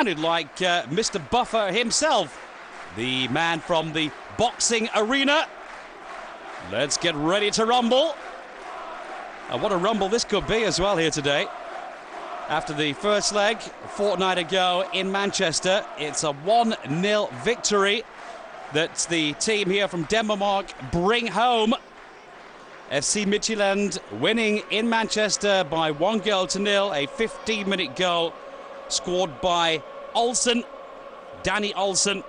sounded like Mr. Buffer himself, the man from the boxing arena. Let's get ready to rumble. And what a rumble this could be as well here today. After the first leg a fortnight ago in Manchester, it's a 1-0 victory that the team here from Denmark bring home. FC Midtjylland winning in Manchester by 1-0, a 15-minute goal scored by Olsen, Danny Olsen.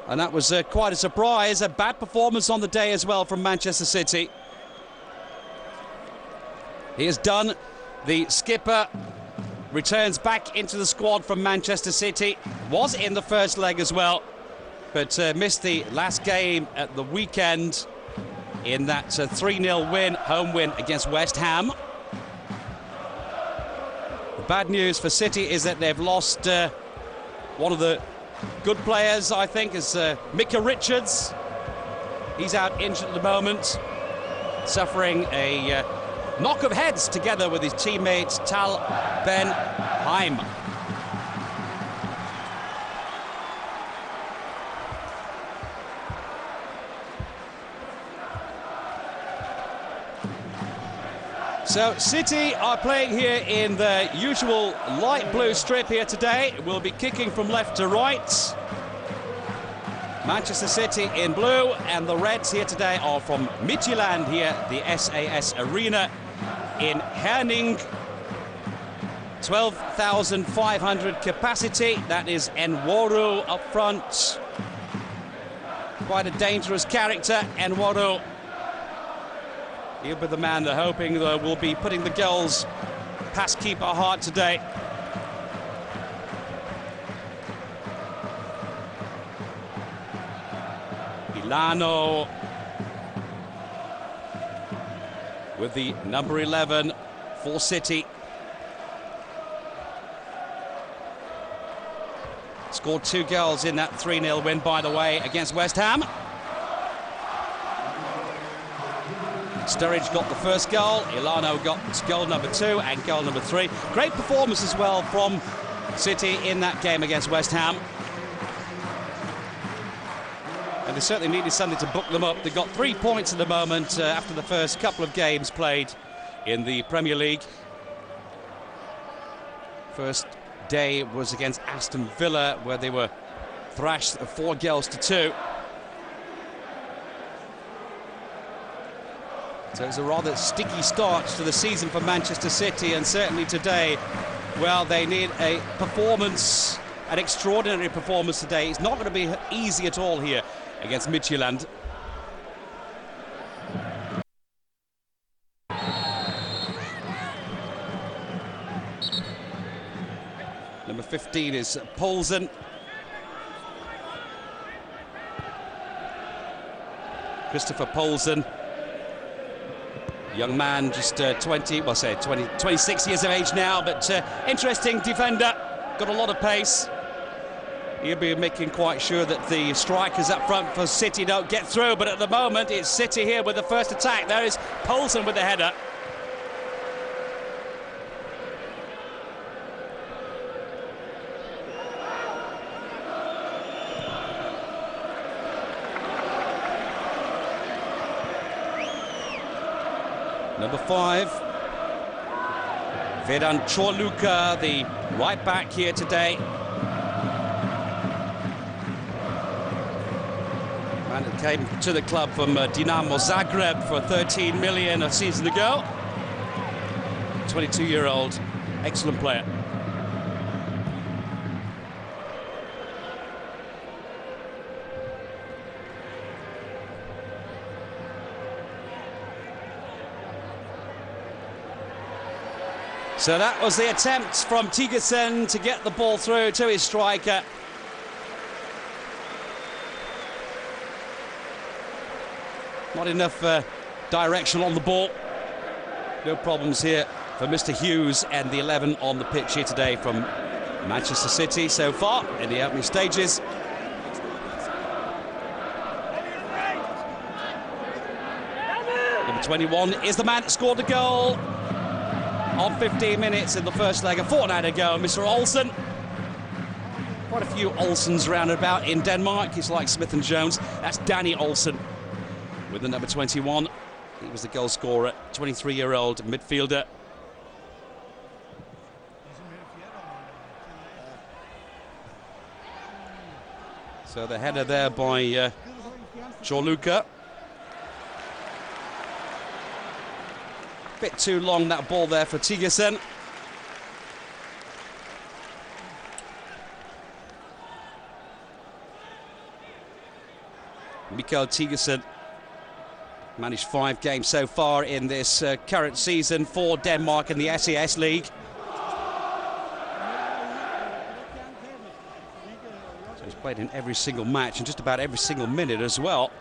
And that was quite a surprise. A bad performance on the day as well from Manchester City. He is done. The skipper returns back into the squad from Manchester City. Was in the first leg as well, but missed the last game at the weekend in that 3-0 win, home win against West Ham. The bad news for City is that they've lost one of the good players, I think, is Micah Richards. He's out injured at the moment, suffering a knock of heads together with his teammate Tal Ben Haim. So City are playing here in the usual light blue strip here today. We'll be kicking from left to right. Manchester City in blue, and the Reds here today are from Midtjylland here, the SAS Arena in Herning. 12,500 capacity. That is Enworu up front. Quite a dangerous character, Enworu. He'll be the man they're hoping will be putting the goals past keeper Hart today. Milano with the number 11 for City. Scored 2 goals in that 3-0 win, by the way, against West Ham. Sturridge got the first goal. Ilano got goal number 2 and goal number 3. Great performance as well from City in that game against West Ham. And they certainly needed something to book them up. They got 3 points at the moment after the first couple of games played in the Premier League. First day was against Aston Villa, where they were thrashed 4-2. So it's a rather sticky start to the season for Manchester City, and certainly today, well, they need a performance, an extraordinary performance today. It's not going to be easy at all here against Midtjylland. Number 15 is Poulsen. Christopher Poulsen. Young man, just 26 years of age now, but interesting defender, got a lot of pace. He'll be making quite sure that the strikers up front for City don't get through, but at the moment it's City here with the first attack. There is Poulsen with the header. Number 5, Vedan Chorluka, the right back here today. Man that came to the club from Dinamo Zagreb for 13 million a season ago. 22-year-old, excellent player. So that was the attempt from Tigersen to get the ball through to his striker. Not enough direction on the ball. No problems here for Mr. Hughes and the 11 on the pitch here today from Manchester City so far in the opening stages. Number 21 is the man that scored the goal. on 15 minutes in the first leg. A fortnight ago, Mr. Olsen. Quite a few Olsens round about in Denmark. It's like Smith and Jones. That's Danny Olsen with the number 21. He was the goal scorer, 23-year-old midfielder. So the header there by Jorluka. Bit too long, that ball there for Tigersen. Mikael Tigersen managed 5 games so far in this current season for Denmark in the SAS League. So he's played in every single match and just about every single minute as well.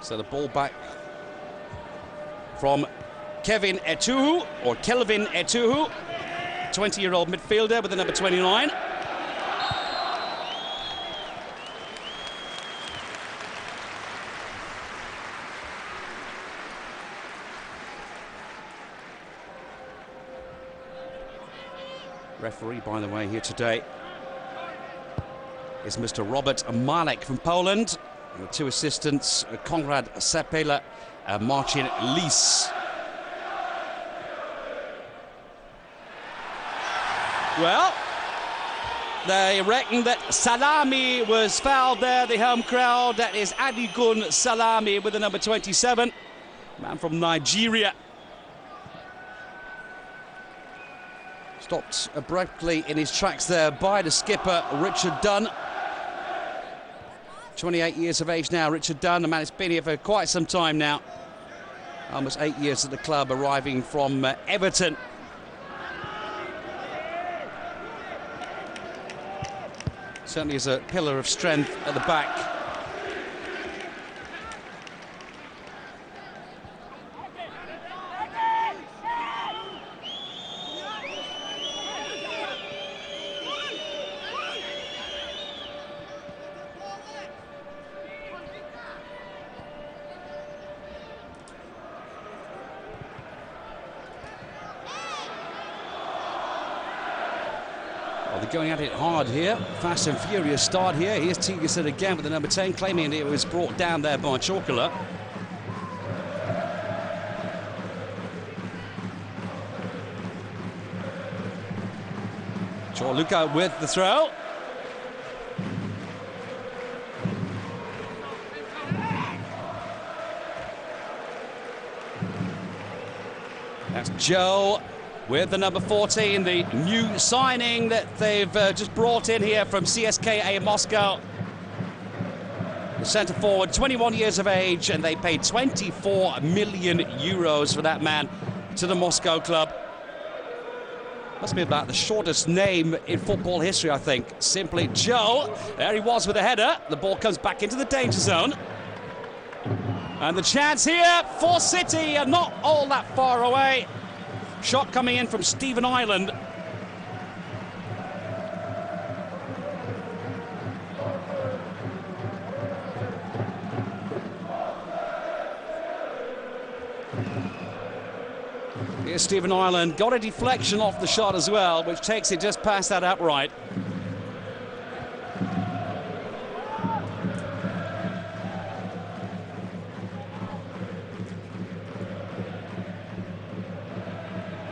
So the ball back from Kelvin Etuhu, 20-year-old midfielder with the number 29. Referee, by the way, here today is Mr. Robert Malek from Poland. The 2 assistants, Konrad Sepela and Marcin Lis. Well, they reckon that Salami was fouled there, the home crowd. That is Adigun Salami with the number 27, man from Nigeria. Stopped abruptly in his tracks there by the skipper, Richard Dunn. 28 years of age now, Richard Dunn, a man who's been here for quite some time now. Almost 8 years at the club, arriving from Everton. Certainly is a pillar of strength at the back. Well, they're going at it hard here. Fast and furious start here. Here's Tigersen again with the number 10, claiming it was brought down there by Chokula. Jorluka with the throw. That's Joe with the number 14, the new signing that they've just brought in here from CSKA Moscow. The centre forward, 21 years of age, and they paid 24 million euros for that man to the Moscow club. Must be about the shortest name in football history, I think. Simply Joe. There he was with a header. The ball comes back into the danger zone. And the chance here for City, and not all that far away. Shot coming in from Stephen Ireland. Here's Stephen Ireland, got a deflection off the shot as well, which takes it just past that upright.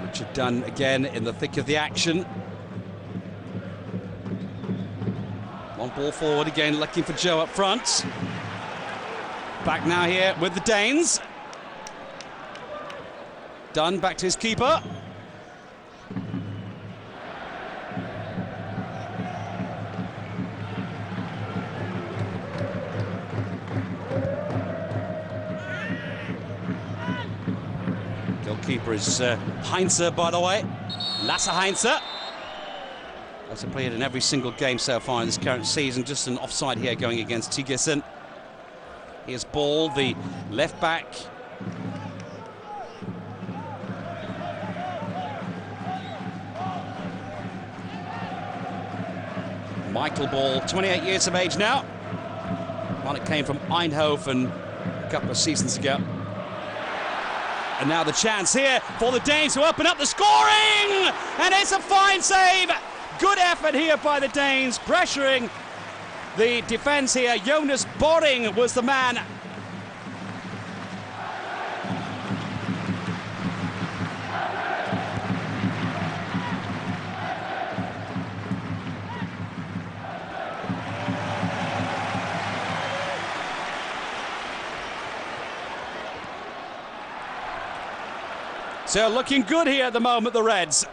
Richard Dunn again in the thick of the action. One ball forward again, looking for Joe up front. Back now here with the Danes. Dunn back to his keeper. Goalkeeper is Heinze, by the way. Lasse Heinze. Has played in every single game so far in this current season. Just an offside here going against Tigersen. Here's Ball, the left back. Michael Ball, 28 years of age now. One that came from Eindhoven a couple of seasons ago. And now the chance here for the Danes to open up the scoring! And it's a fine save! Good effort here by the Danes, pressuring the defence here. Jonas Boring was the man. So looking good here at the moment, the Reds.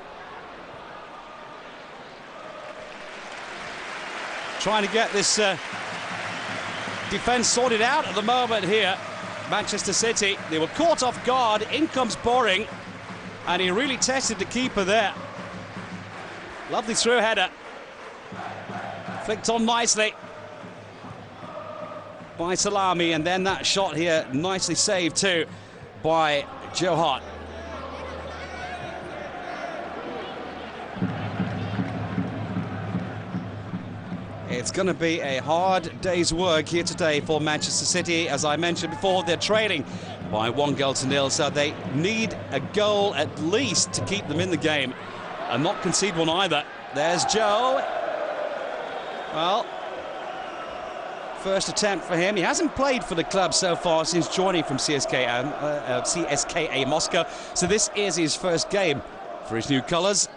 Trying to get this defence sorted out at the moment here. Manchester City, they were caught off guard. In comes Boring, and he really tested the keeper there. Lovely through header. Flicked on nicely by Salami, and then that shot here, nicely saved too by Joe Hart. It's going to be a hard day's work here today for Manchester City. As I mentioned before, they're trailing by 1-0, so they need a goal at least to keep them in the game and not concede one either. There's Joe. Well, first attempt for him. He hasn't played for the club so far since joining from CSKA Moscow, so this is his first game for his new colours.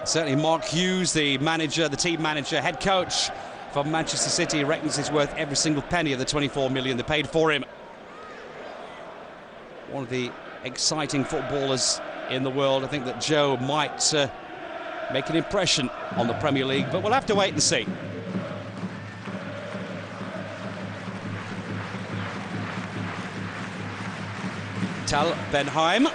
Certainly Mark Hughes, the manager, the team manager, head coach from Manchester City, reckons he's worth every single penny of the 24 million they paid for him. One of the exciting footballers in the world. I think that Joe might make an impression on the Premier League, but we'll have to wait and see. Tal Benheim.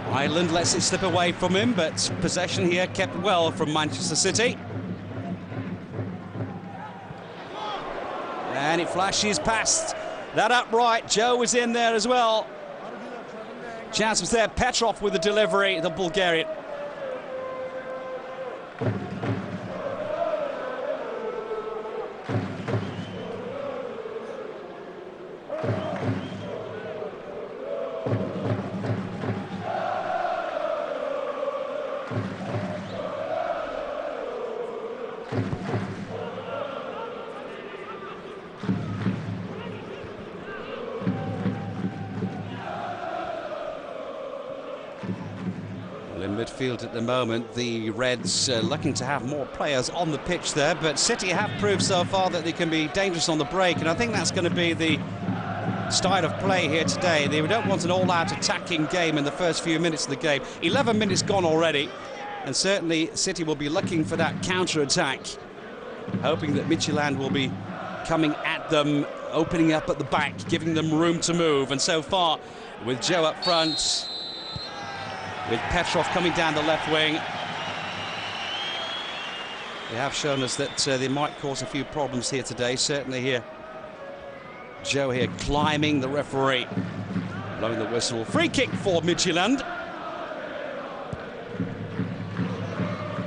Ireland lets it slip away from him, but possession here kept well from Manchester City. And it flashes past that upright. Joe was in there as well. Chance was there. Petrov with the delivery, the Bulgarian. In midfield at the moment, the Reds looking to have more players on the pitch there, but City have proved so far that they can be dangerous on the break, and I think that's going to be the style of play here today. They don't want an all-out attacking game in the first few minutes of the game. 11 minutes gone already, and certainly City will be looking for that counter-attack, hoping that Midtjylland will be coming at them, opening up at the back, giving them room to move, and so far, with Joe up front, with Petrov coming down the left wing, they have shown us that they might cause a few problems here today. Certainly here, Joe here climbing the referee, blowing the whistle. Free kick for Midtjylland.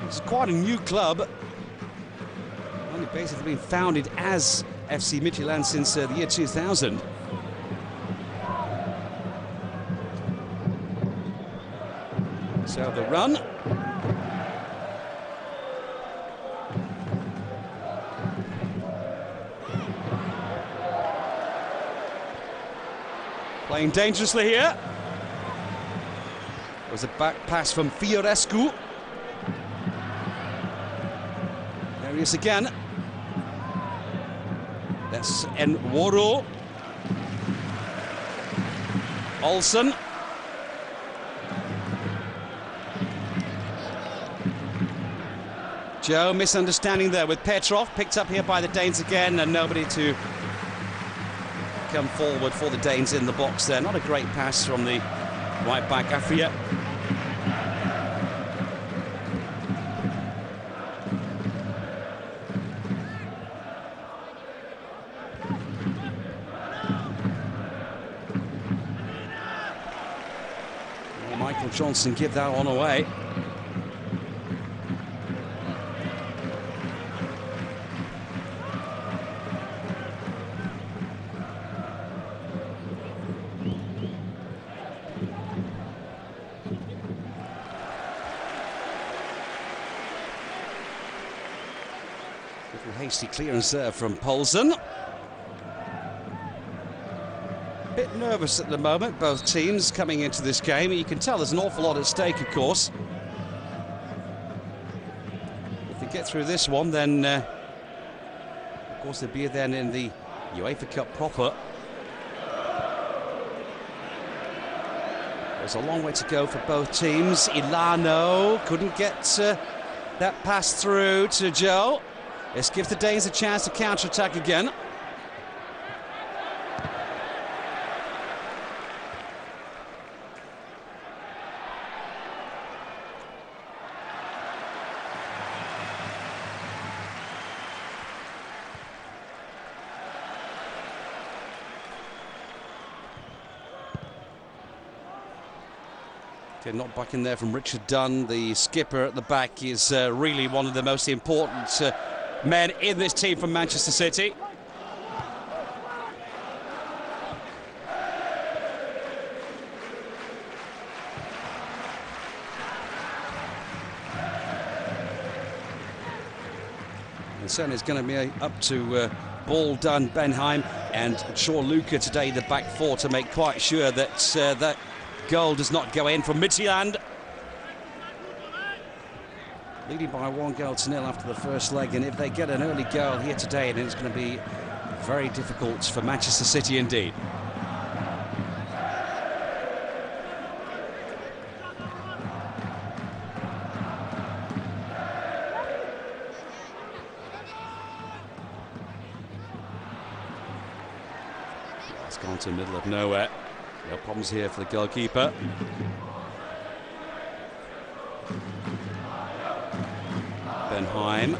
It's quite a new club. Only basically been founded as FC Midtjylland since the year 2000. So the run. Playing dangerously here. It was a back pass from Fiorescu. There he is again. That's Enworo. Olsen. Joe, misunderstanding there with Petrov, picked up here by the Danes again, and nobody to come forward for the Danes in the box there. Not a great pass from the right back, Afria. Well, Michael Johnson give that one away. Hasty clearance there from Poulsen. Bit nervous at the moment, both teams coming into this game. You can tell there's an awful lot at stake, of course. If they get through this one, then of course they'll be then in the UEFA Cup proper. There's a long way to go for both teams. Ilano couldn't get that pass through to Joe. This gives the Danes a chance to counter-attack again. Okay, not back in there from Richard Dunn. The skipper at the back is really one of the most important men in this team from Manchester City. And certainly it's going to be up to Ball, Dunn, Benheim and Shaw Luca today in the back four to make quite sure that that goal does not go in from Midtjylland. Leading by 1-0 after the first leg, and if they get an early goal here today, then it's going to be very difficult for Manchester City indeed. It's gone to the middle of nowhere. No problems here for the goalkeeper. Benheim.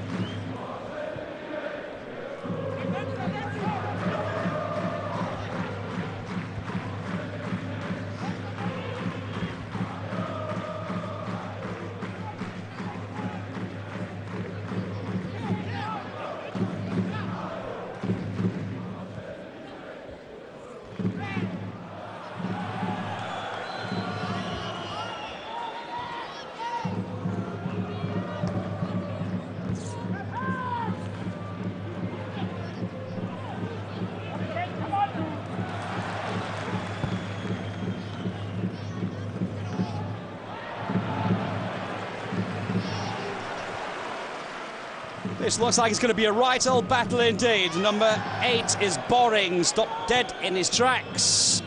This looks like it's going to be a right old battle indeed. Number 8 is Boring, stopped dead in his tracks.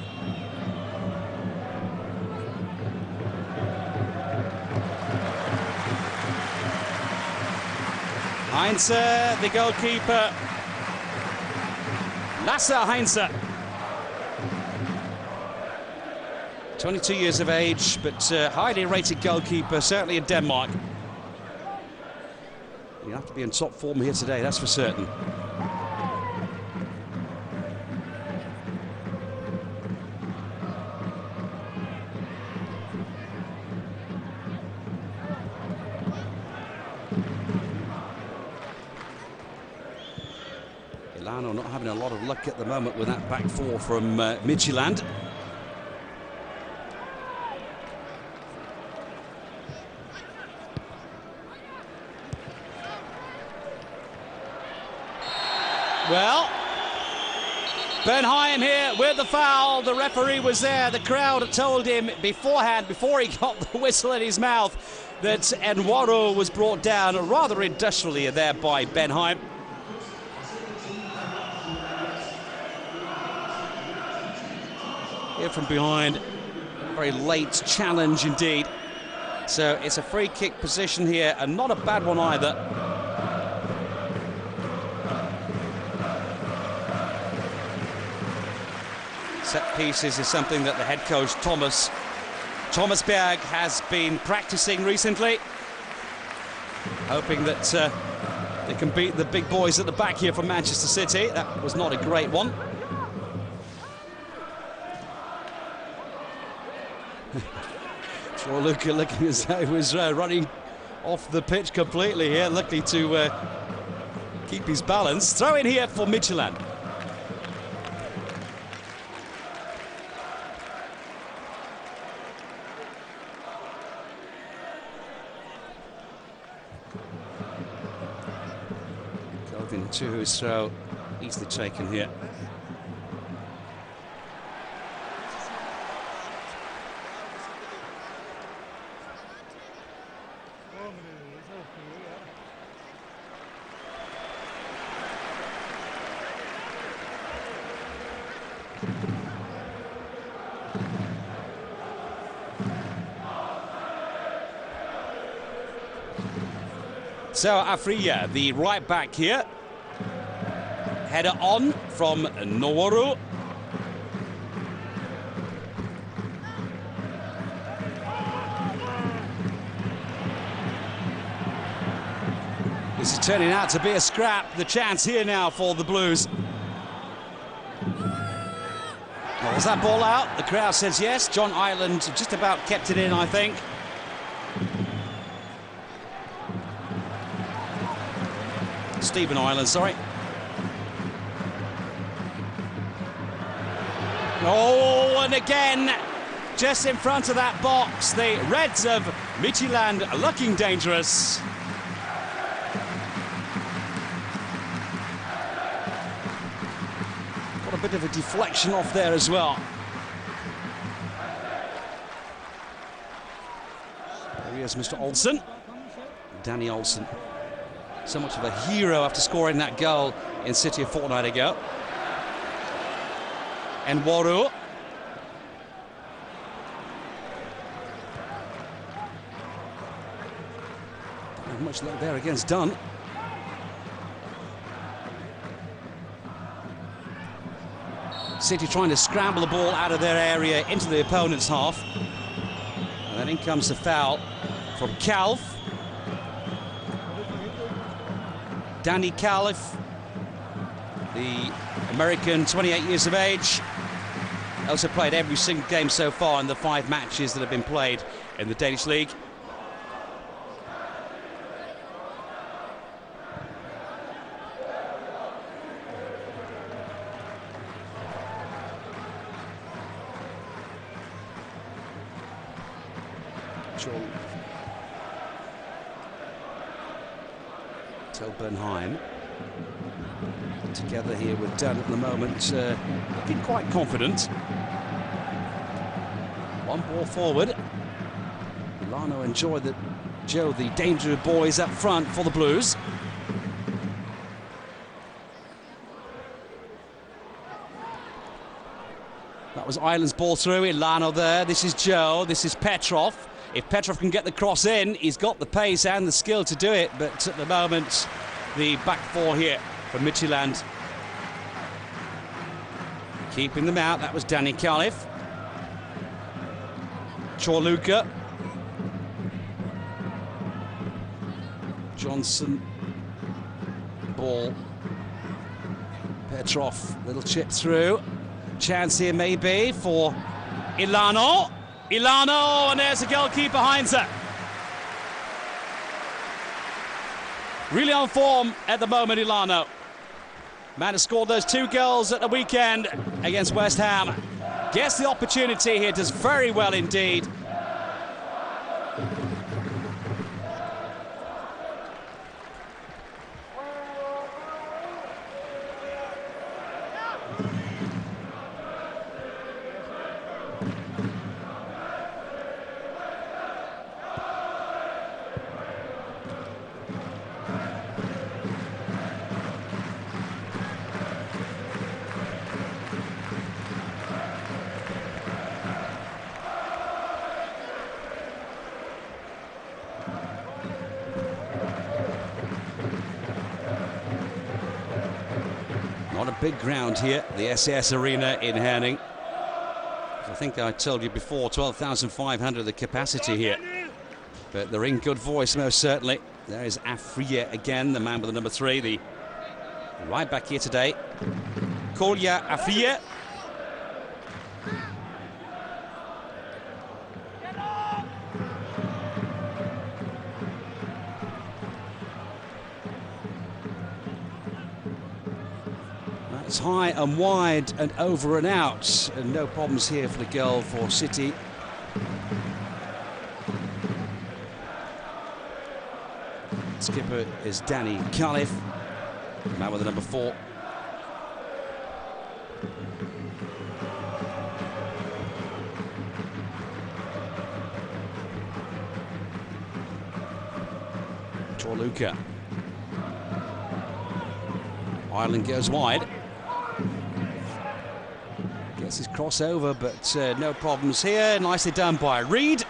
Heinze, the goalkeeper. Lasse Heinze. 22 years of age, but highly rated goalkeeper, certainly in Denmark. You have to be in top form here today, that's for certain. Ilano not having a lot of luck at the moment with that back four from Midtjylland. Well, Benheim here with the foul. The referee was there. The crowd told him beforehand, before he got the whistle in his mouth, that Enwaro was brought down rather industrially there by Benheim. Here from behind, very late challenge indeed. So it's a free kick position here, and not a bad one either. Set pieces is something that the head coach Thomas Berg has been practicing recently, hoping that they can beat the big boys at the back here from Manchester City. That was not a great one. Sure, Luca looking as though he was running off the pitch completely here, lucky to keep his balance. Throw in here for Midtjylland. Tuhu's throw, easily taken here. So Afriya, the right back here. Header on from Noworu. This is turning out to be a scrap. The chance here now for the Blues. Well, was that ball out? The crowd says yes. John Ireland just about kept it in, I think. Stephen Ireland, sorry. Oh, and again, just in front of that box, the Reds of Midtjylland are looking dangerous. Got a bit of a deflection off there as well. There he is, Mr. Olsen. Danny Olsen. So much of a hero after scoring that goal in City a fortnight ago. And Waru. Not much luck there against Dunn. City trying to scramble the ball out of their area into the opponent's half. And then in comes the foul from Calf. Danny Calif, the American, 28 years of age, also played every single game so far in the 5 matches that have been played in the Danish league. Bernheim together here with Dunn at the moment, looking quite confident. One ball forward. Milano enjoyed that. Joe, the danger of boys up front for the Blues. That was Ireland's ball through. Ilano there. This is Joe. This is Petrov. If Petrov can get the cross in, he's got the pace and the skill to do it. But at the moment, the back four here for Midtjylland keeping them out. That was Danny Calif. Chorluka. Johnson. Ball. Petrov. Little chip through. Chance here maybe for Ilano. Ilano, and there's a goalkeeper Heinze. Really on form at the moment, Ilano. Man has scored those 2 goals at the weekend against West Ham. Gets the opportunity here, does very well indeed. Not a big ground here, the SS Arena in Herning. I think I told you before, 12,500 the capacity here. But they're in good voice, most certainly. There is Afriya again, the man with the number 3, the right back here today. Kolya Afriya. That's high and wide and over and out, and no problems here for the goal for City. Skipper is Danny Calif. The man with the number 4. Luka. Ireland goes wide. Gets his crossover, but no problems here. Nicely done by Reed.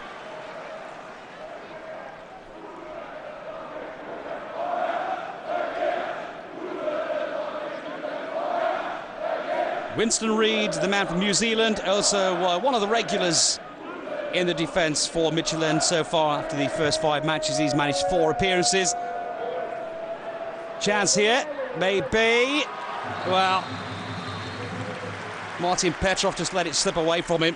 Winston Reid, the man from New Zealand, also one of the regulars in the defence for Midtjylland so far. After the first 5 matches, he's managed 4 appearances. Chance here, maybe. Well, Martin Petrov just let it slip away from him.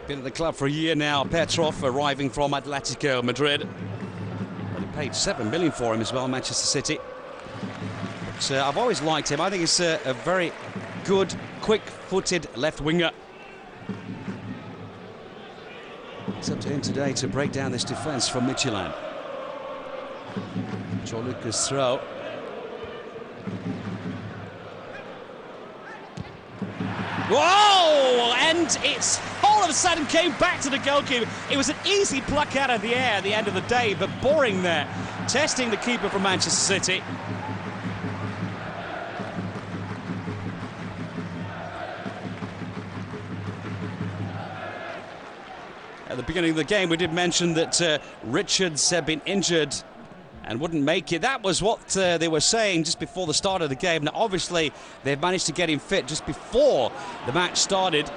Been at the club for a year now. Petrov, arriving from Atletico Madrid. They paid 7 million for him as well, Manchester City. But I've always liked him. I think he's a very good, quick-footed left winger. It's up to him today to break down this defence from Midtjylland. Luka's throw. Whoa! And it's all of a sudden came back to the goalkeeper. It was an easy pluck out of the air at the end of the day, but boring there. Testing the keeper from Manchester City. At the beginning of the game, we did mention that Richards had been injured and wouldn't make it. That was what they were saying just before the start of the game. Now, obviously, they've managed to get him fit just before the match started.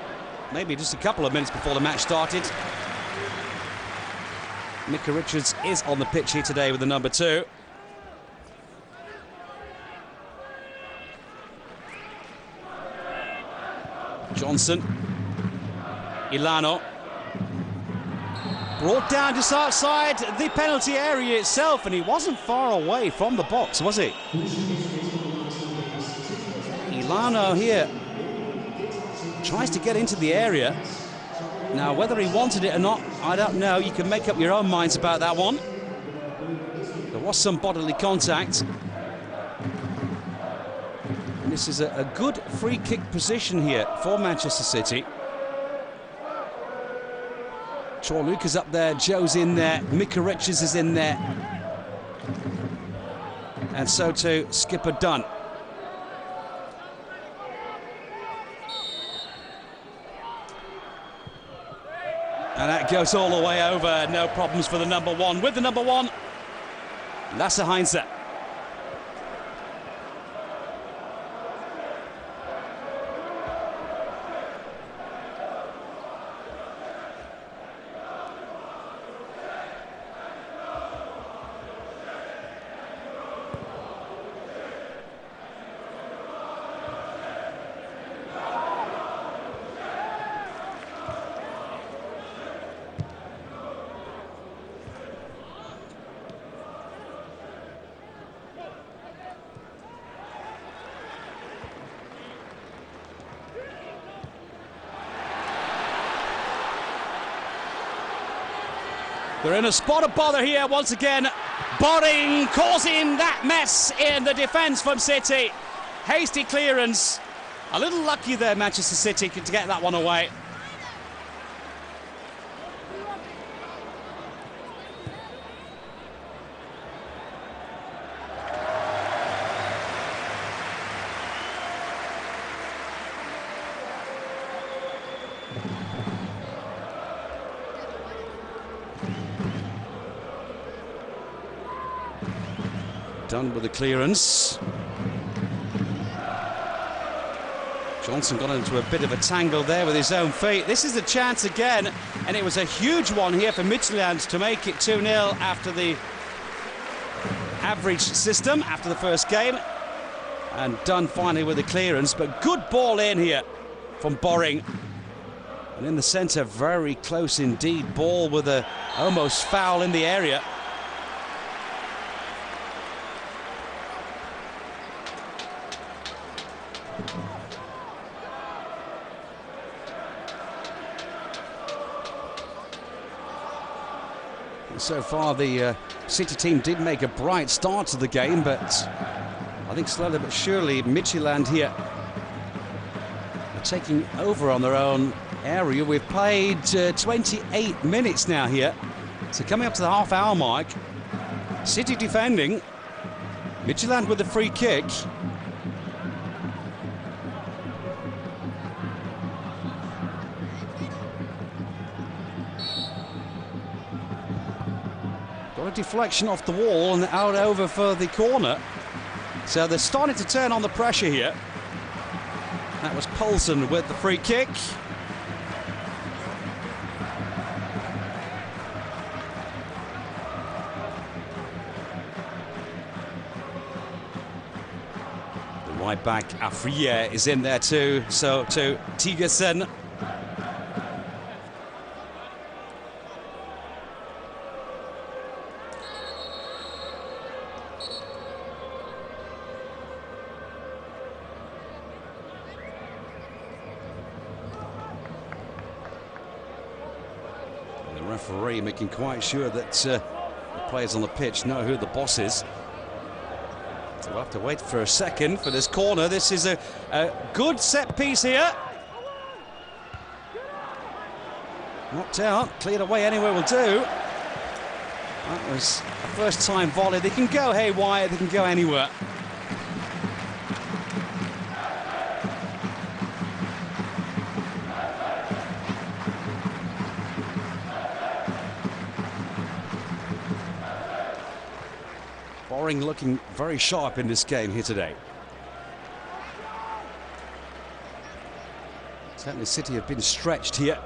Maybe just a couple of minutes before the match started. Micah Richards is on the pitch here today with the number 2. Johnson. Ilano. Brought down just outside the penalty area itself, and he wasn't far away from the box, was he? Ilano here tries to get into the area. Now, whether he wanted it or not, I don't know. You can make up your own minds about that one. There was some bodily contact. And this is a good free kick position here for Manchester City. Luka's up there, Joe's in there, Micah Richards is in there. And so too, skipper Dunn. And that goes all the way over, no problems for the number 1. With the number 1, Lasse Heinze. They're in a spot of bother here once again. Boring causing that mess in the defence from City. Hasty clearance. A little lucky there, Manchester City, to get that one away. Done with the clearance. Johnson got into a bit of a tangle there with his own feet. This is a chance again, and it was a huge one here for Midtjylland to make it 2-0 after the average system, after the first game. And done finally with the clearance, but good ball in here from Boring. And in the centre, very close indeed. Ball with a almost foul in the area. So far, the City team did make a bright start to the game, but I think slowly but surely Midtjylland here are taking over on their own area. We've played 28 minutes now here, so coming up to the half-hour mark. City defending, Midtjylland with the free kick. Got a deflection off the wall and out over for the corner. So they're starting to turn on the pressure here. That was Poulsen with the free kick. The right back Afrier is in there too. So to Tigersen. Referee making quite sure that the players on the pitch know who the boss is. So we'll have to wait for a second for this corner. This is a good set piece here. Knocked out, cleared away anywhere will do. That was a first time volley. They can go haywire, they can go anywhere. Boring looking very sharp in this game here today. Certainly City have been stretched here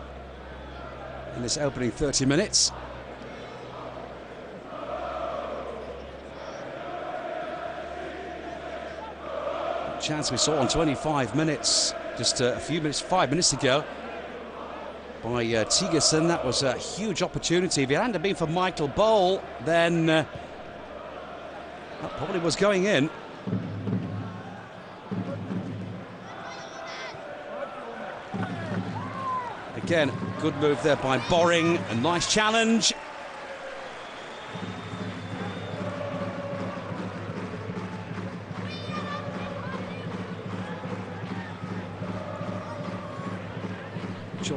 in this opening 30 minutes. Chance we saw on 25 minutes, just a few minutes, 5 minutes ago, by Tigersen. That was a huge opportunity. If it hadn't been for Michael Bowl, then that probably was going in. Again, good move there by Boring. A nice challenge.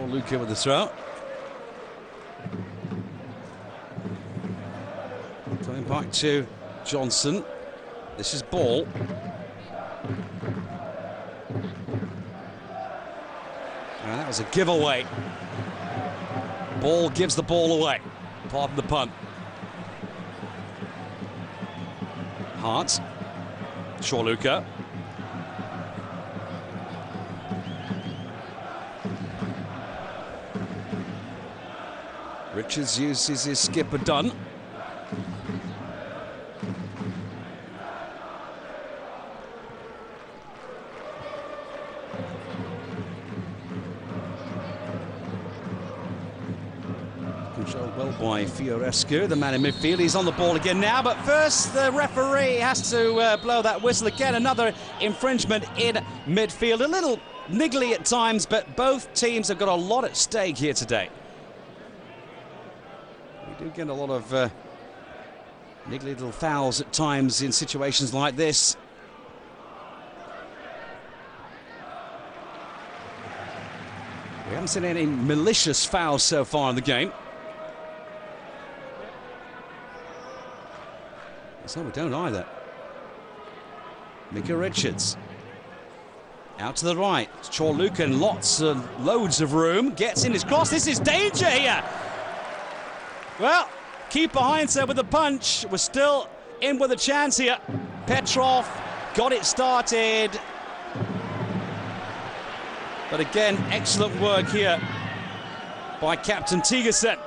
Luca with the throw. Coming back to Johnson. This is Ball. And that was a giveaway. Ball gives the ball away. Pardon the pun. Hart. Luca. Richards uses his skipper Dunn. Controlled well by Fiorescu, the man in midfield. He's on the ball again now, but first the referee has to blow that whistle again. Another infringement in midfield. A little niggly at times, but both teams have got a lot at stake here today. We do get a lot of niggly little fouls at times in situations like this. We haven't seen any malicious fouls so far in the game. So we don't either. Mika Richards. Out to the right. It's Luca and loads of room. Gets in his cross. This is danger here. Well, keeper Heinze with the punch. We're still in with a chance here. Petrov got it started. But again, excellent work here by Captain Tigersen.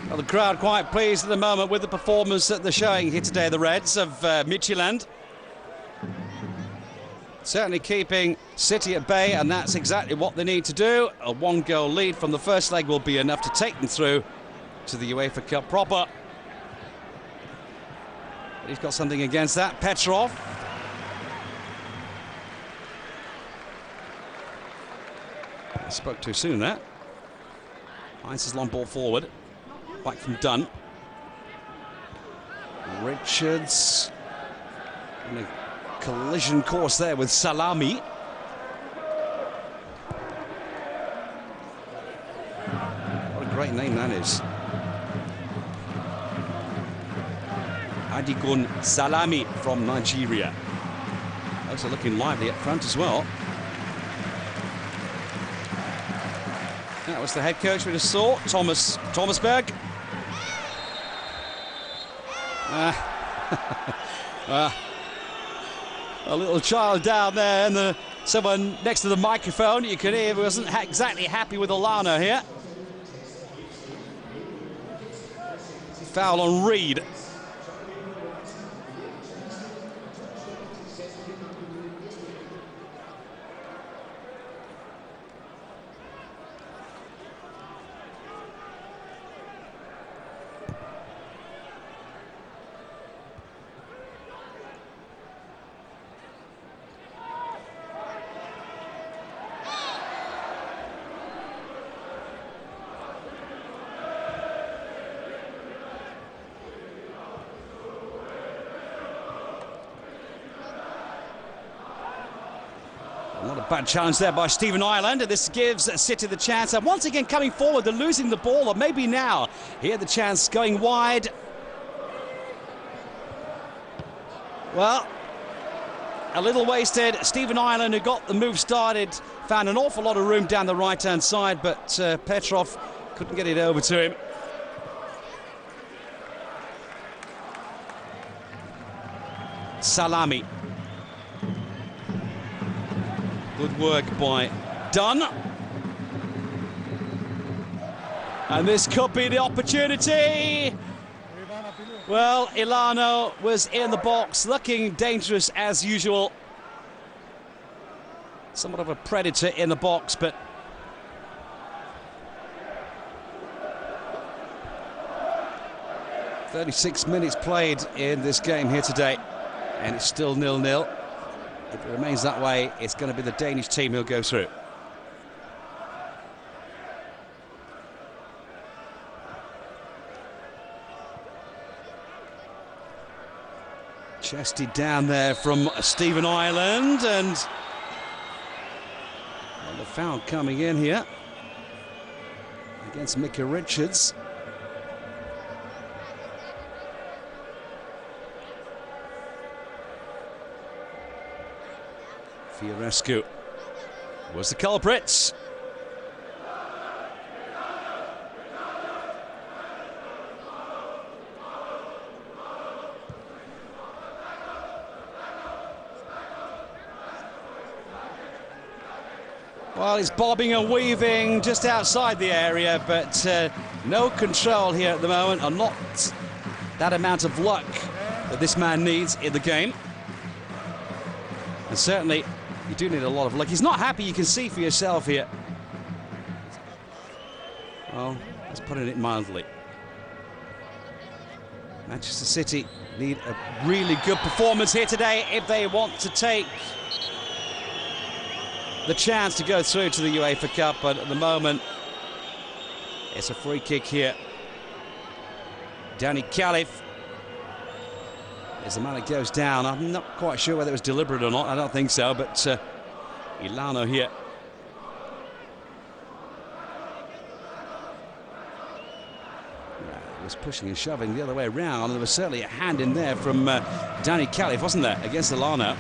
Well, the crowd quite pleased at the moment with the performance that they're showing here today, the Reds of Midtjylland. Certainly keeping City at bay, and that's exactly what they need to do. A one-goal lead from the first leg will be enough to take them through to the UEFA Cup proper. But he's got something against that. Petrov. I spoke too soon there. Finds his long ball forward. Back from Dunn. Richards in a collision course there with Salami. What a great name that is. Adigun Salami from Nigeria. Those are looking lively up front as well. That was the head coach we just saw, Thomasberg. A little child down there, and someone next to the microphone, you could hear, wasn't exactly happy with Olano here. Foul on Reed. Not a bad challenge there by Stephen Ireland, and this gives City the chance. And once again coming forward, they're losing the ball, or maybe now. Here the chance going wide. Well, a little wasted. Stephen Ireland, who got the move started, found an awful lot of room down the right-hand side, but Petrov couldn't get it over to him. Salami. Good work by Dunn. And this could be the opportunity. Well, Ilano was in the box, looking dangerous as usual. Somewhat of a predator in the box, but ...36 minutes played in this game here today, and it's still 0-0. If it remains that way, it's going to be the Danish team who'll go through. Chested down there from Stephen Ireland, and the foul coming in here against Micah Richards. Fiorescu was the culprit. Well, he's bobbing and weaving just outside the area, but no control here at the moment, and not that amount of luck that this man needs in the game. And certainly, you do need a lot of luck. He's not happy, you can see for yourself here. Well, let's put it mildly. Manchester City need a really good performance here today if they want to take the chance to go through to the UEFA Cup, but at the moment, it's a free kick here. Danny Calif is the man that goes down. I'm not quite sure whether it was deliberate or not. I don't think so, but Ilano here. Was pushing and shoving the other way around, and there was certainly a hand in there from Danny Calif, wasn't there, against Ilano?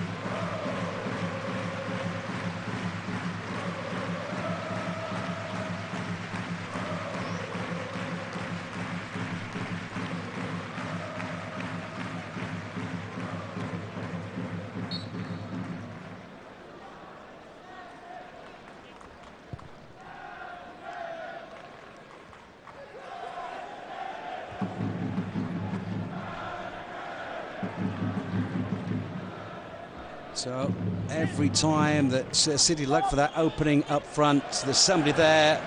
So every time that City look for that opening up front, there's somebody there.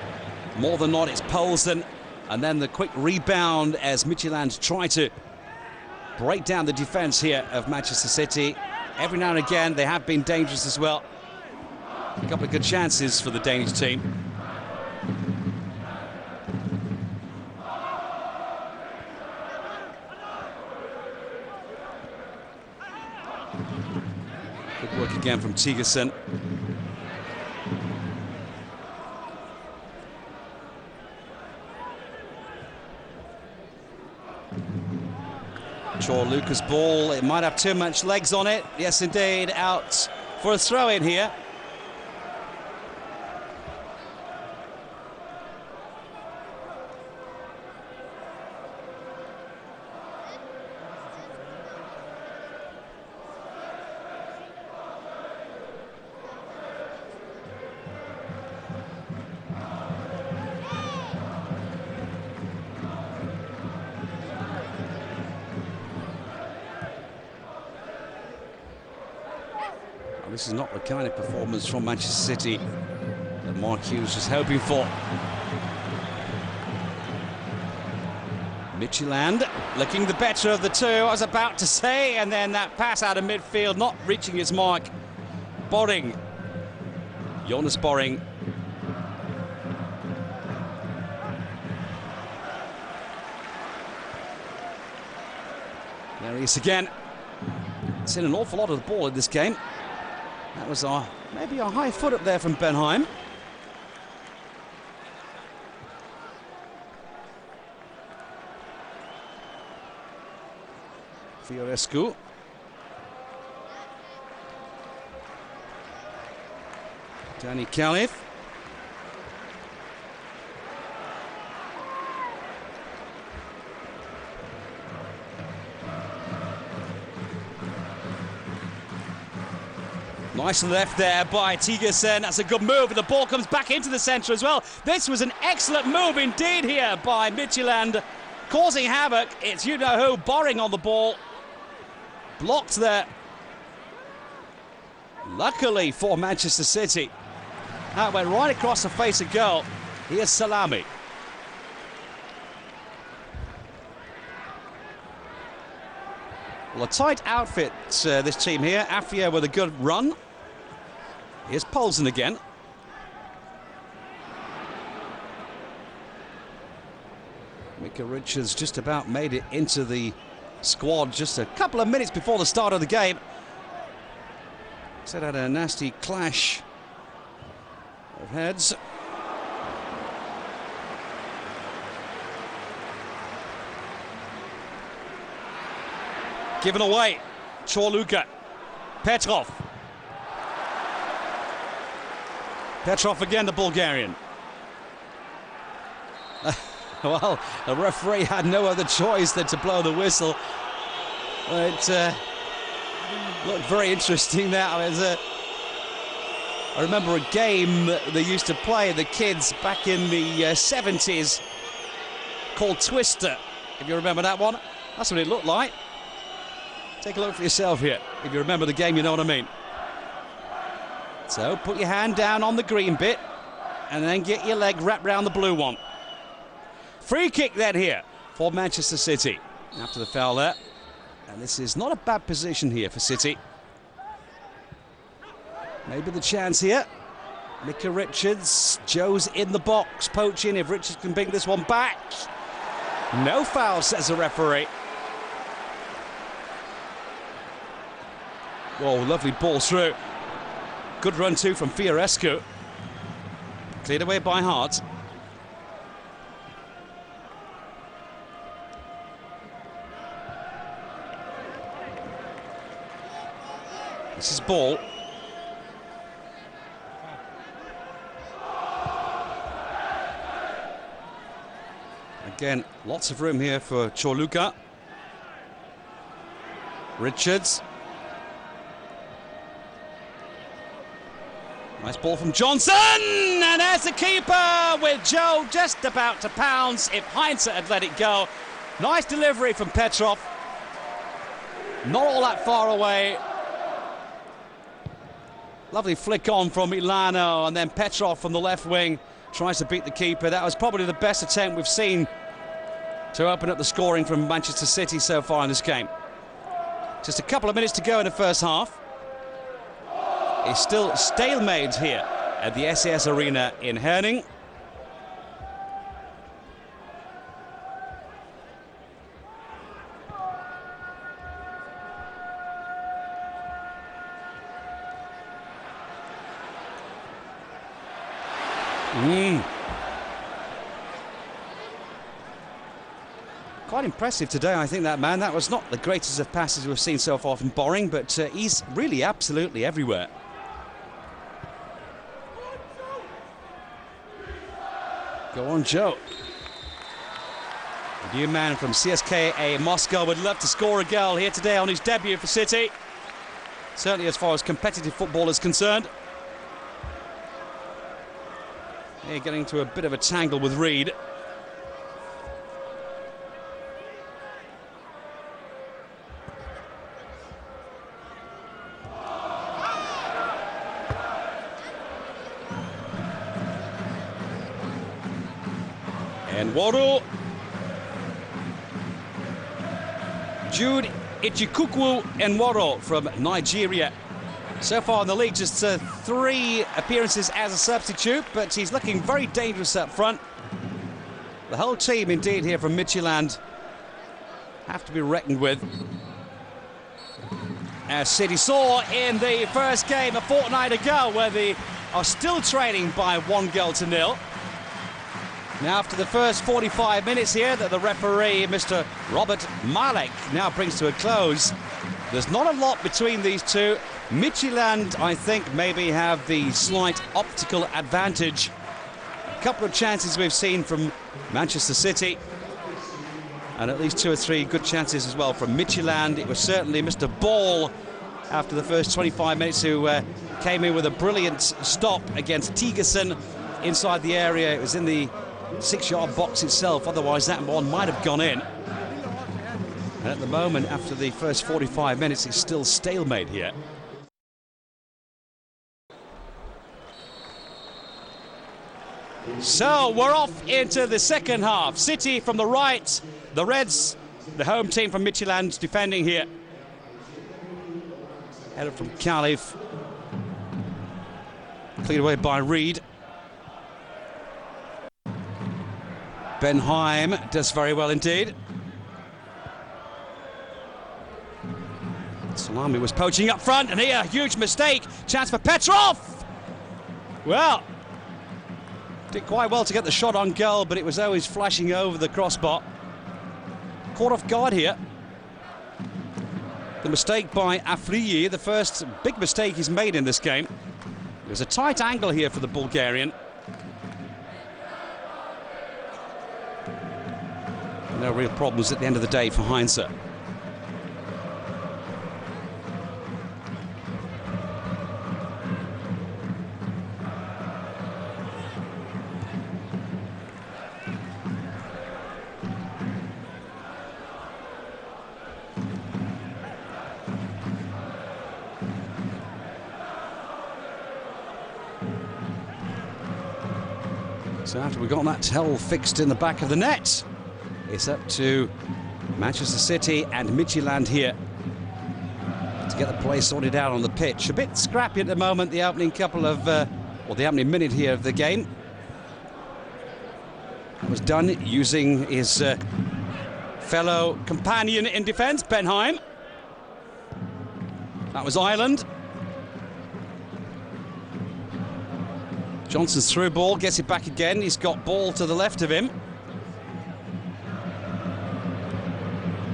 More than not, it's Poulsen. And then the quick rebound as Midtjylland try to break down the defence here of Manchester City. Every now and again, they have been dangerous as well. A couple of good chances for the Danish team. Good work again from Tigerson. Lucas ball, it might have too much legs on it. Yes, indeed, out for a throw-in here. This is not the kind of performance from Manchester City that Mark Hughes was hoping for. Midtjylland looking the better of the two, I was about to say, and then that pass out of midfield not reaching its mark. Boring. Jonas Boring. There he is again. Seen an awful lot of the ball in this game. That was maybe a high foot up there from Benheim. Fiorescu. Danny Calif. Nice left there by Tigerson. That's a good move, and the ball comes back into the centre as well. This was an excellent move indeed here by Midtjylland, causing havoc. It's you-know-who, Boring on the ball. Blocked there. Luckily for Manchester City. That went right across the face of goal. Here's Salami. Well, a tight outfit, this team here. Afia with a good run. Here's Poulsen again. Micah Richards just about made it into the squad just a couple of minutes before the start of the game. Set out a nasty clash of heads. Given away. Chorluka. Petrov. Petrov again, the Bulgarian. Well, the referee had no other choice than to blow the whistle. It looked very interesting there. I remember a game that they used to play, the kids, back in the 70s, called Twister. If you remember that one, that's what it looked like. Take a look for yourself here. If you remember the game, you know what I mean. So put your hand down on the green bit and then get your leg wrapped around the blue one. Free kick then here for Manchester City after the foul there. And this is not a bad position here for City. Maybe the chance here. Micah Richards. Joe's in the box, poaching if Richards can bring this one back. No foul, says the referee. Oh, lovely ball through. Good run too from Fiorescu. Cleared away by Hart. This is ball. Again, lots of room here for Chorluka. Richards. Nice ball from Johnson, and there's the keeper with Joe just about to pounce if Heinze had let it go. Nice delivery from Petrov. Not all that far away. Lovely flick on from Milano, and then Petrov from the left wing tries to beat the keeper. That was probably the best attempt we've seen to open up the scoring from Manchester City so far in this game. Just a couple of minutes to go in the first half. It's still stalemate here at the SAS Arena in Herning. Quite impressive today, I think, that man. That was not the greatest of passes we've seen so far from Boring, but he's really absolutely everywhere. Go on, Joe. The new man from CSKA Moscow would love to score a goal here today on his debut for City. Certainly as far as competitive football is concerned. Here getting into a bit of a tangle with Reed. Enworo. Jude Ichikukwu Enworo from Nigeria. So far in the league, just 3 appearances as a substitute, but he's looking very dangerous up front. The whole team, indeed, here from Midtjylland have to be reckoned with. As City saw in the first game a fortnight ago, where they are still trailing by 1-0. Now, after the first 45 minutes here, that the referee, Mr. Robert Malek, now brings to a close. There's not a lot between these two. Midtjylland, I think, maybe have the slight optical advantage. A couple of chances we've seen from Manchester City, and at least 2 or 3 good chances as well from Midtjylland. It was certainly Mr. Ball, after the first 25 minutes, who came in with a brilliant stop against Tigerson inside the area. It was in the 6-yard box itself, otherwise that one might have gone in. And at the moment, after the first 45 minutes, it's still stalemate here. So we're off into the second half. City from the right, the Reds, the home team from Midtjylland, defending here. Header from Khalif, cleared away by Reed. Benheim does very well indeed. Salami was poaching up front, and here, huge mistake. Chance for Petrov. Well, did quite well to get the shot on goal, but it was always flashing over the crossbar. Caught off guard here. The mistake by Afriyi, the first big mistake he's made in this game. It was a tight angle here for the Bulgarian. No real problems at the end of the day for Heinze. So after we've got that towel fixed in the back of the net, it's up to Manchester City and Midtjylland here to get the play sorted out on the pitch. A bit scrappy at the moment, the opening couple of, the opening minute here of the game. It was done using his fellow companion in defence, Benheim. That was Ireland. Johnson's through ball, gets it back again. He's got ball to the left of him.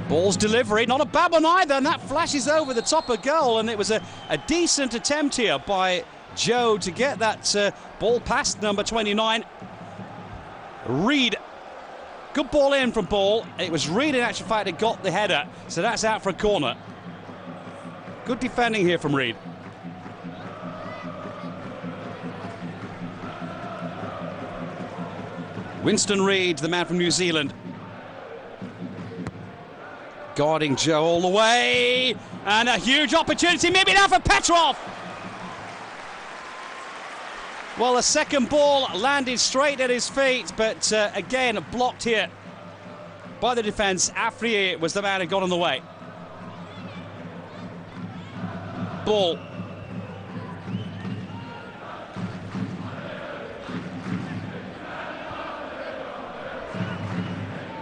Ball's delivery, not a bad one either, and that flashes over the top of goal, and it was a decent attempt here by Joe to get that ball past number 29. Reed, good ball in from Ball. It was Reed in actual fact that got the header, so that's out for a corner. Good defending here from Reed. Winston Reid, the man from New Zealand. Guarding Joe all the way. And a huge opportunity, maybe now for Petrov. Well, the second ball landed straight at his feet, but again, blocked here by the defence. Afrier was the man who got on the way. Ball.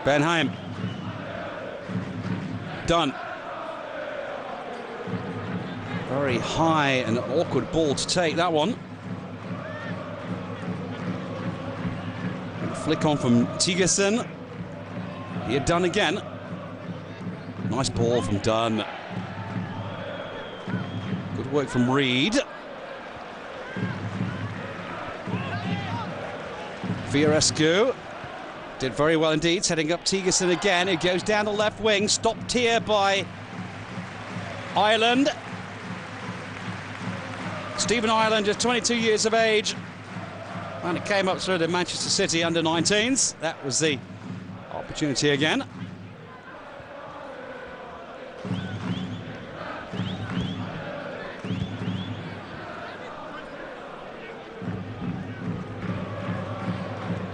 Benheim. Done. Very high and awkward ball to take, that one. Flick on from Tigerson. He had Dunn again. Nice ball from Dunn. Good work from Reed. Fiorescu did very well indeed, setting up Tigerson again. It goes down the left wing, stopped here by Ireland. Stephen Ireland, just 22 years of age. And it came up through the Manchester City under-19s. That was the opportunity again.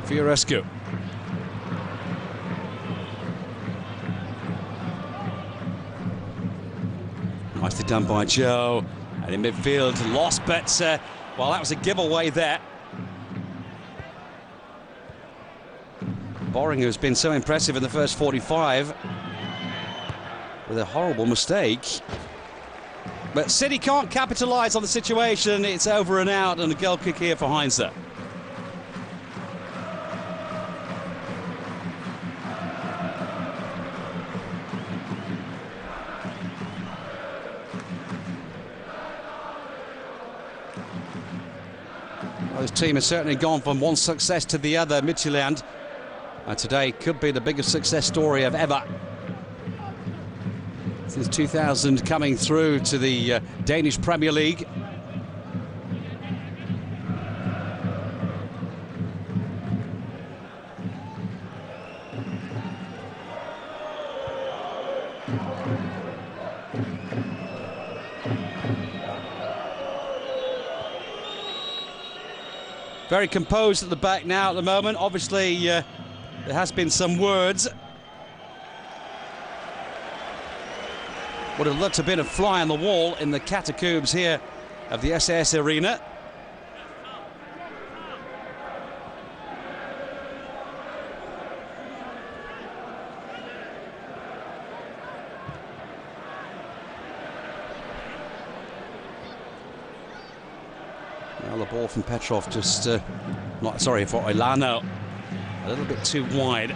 Fiorescu. Nicely done by Joe. And in midfield, lost, but well, that was a giveaway there. Boring, who's been so impressive in the first 45, with a horrible mistake. But City can't capitalise on the situation. It's over and out, and a goal kick here for Heinze. Well, this team has certainly gone from one success to the other, Midtjylland. And today could be the biggest success story of ever. Since 2000, coming through to the Danish Premier League. Very composed at the back now at the moment. Obviously, there has been some words. Would have looked to have been a fly on the wall in the catacombs here of the SAS Arena. Now the ball from Petrov just, for Ilano. A little bit too wide.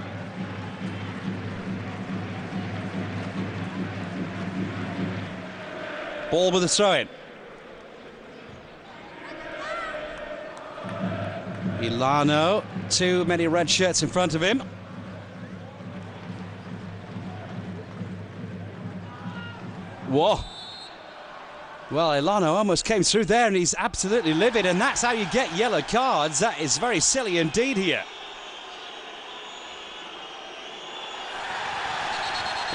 Ball with a throw-in. Ilano, too many red shirts in front of him. Whoa. Well, Ilano almost came through there, and he's absolutely livid, and that's how you get yellow cards. That is very silly indeed here.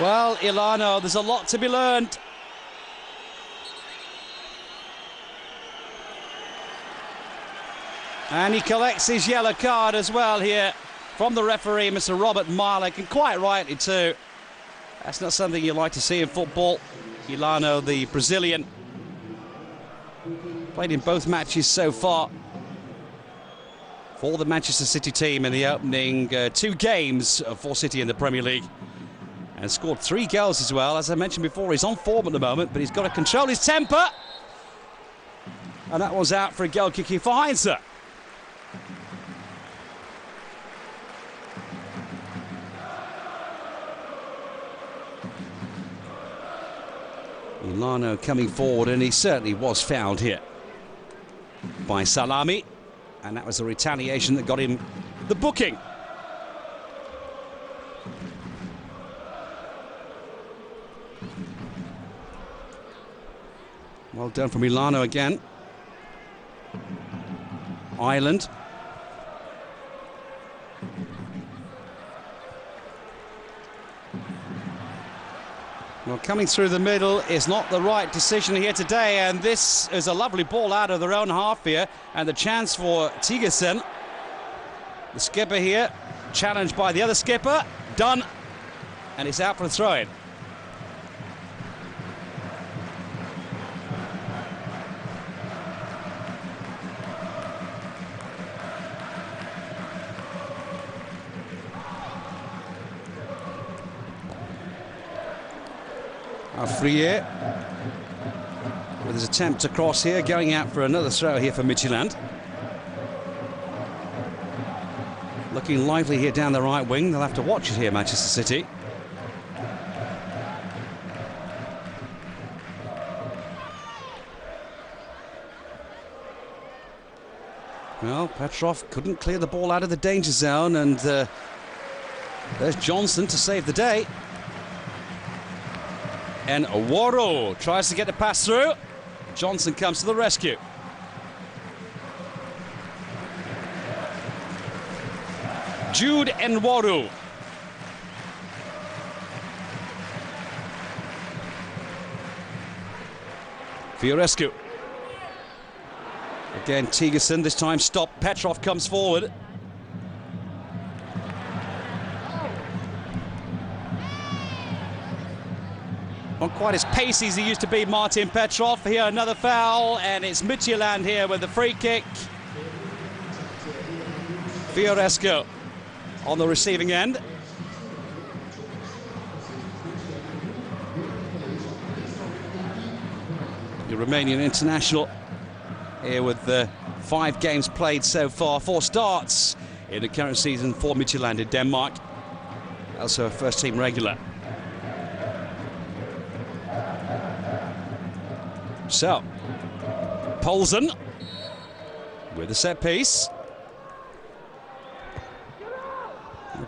Well, Ilano, there's a lot to be learned. And he collects his yellow card as well here from the referee, Mr. Robert Marlik, and quite rightly too. That's not something you like to see in football. Ilano, the Brazilian, played in both matches so far for the Manchester City team in the opening 2 games for City in the Premier League. And scored 3 goals as well. As I mentioned before, he's on form at the moment, but he's got to control his temper. And that was out for a goal kick here for Heinze. Ilano coming forward, and he certainly was fouled here by Salami. And that was a retaliation that got him the booking. Well done from Ilano again. Ireland. Well, coming through the middle is not the right decision here today, and this is a lovely ball out of their own half here, and the chance for Tigersen. The skipper here, challenged by the other skipper, done, and it's out for a throw-in. Afrier with his attempt to cross here, going out for another throw here for Midtjylland. Looking lively here down the right wing. They'll have to watch it here, Manchester City. Well, Petrov couldn't clear the ball out of the danger zone, and there's Johnson to save the day. And Waro tries to get the pass through. Johnson comes to the rescue. Jude and Waro. Fiorescu. Again, Tigersen this time stopped. Petrov comes forward. Not quite as pacey as he used to be, Martin Petrov. Here another foul, and it's Midtjylland here with the free kick. Fiorescu on the receiving end. The Romanian international here with 5 games played so far, 4 starts in the current season for Midtjylland in Denmark. Also a first-team regular. So, Poulsen with a set piece.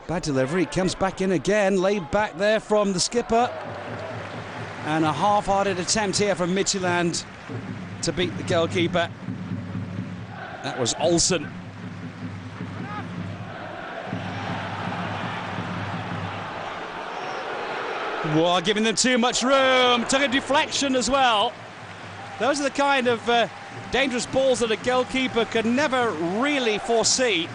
Bad delivery, comes back in again, laid back there from the skipper. And a half-hearted attempt here from Midtjylland to beat the goalkeeper. That was Olsen. Well, giving them too much room, took a deflection as well. Those are the kind of dangerous balls that a goalkeeper could never really foresee.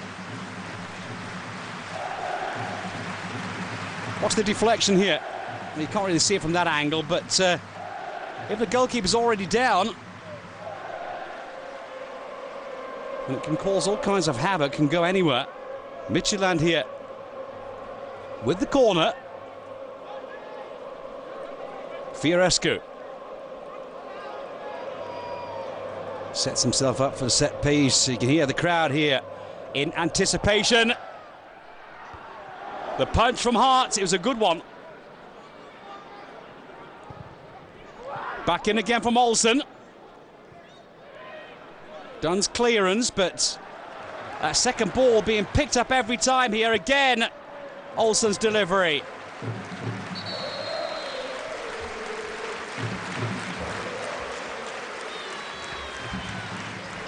Watch the deflection here. You can't really see it from that angle, but if the goalkeeper's already down, it can cause all kinds of havoc, can go anywhere. Midtjylland here with the corner. Fiorescu sets himself up for the set piece. You can hear the crowd here in anticipation. The punch from Hart, it was a good one. Back in again from Olsen. Dunn's clearance, but that second ball being picked up every time here again. Olsen's delivery.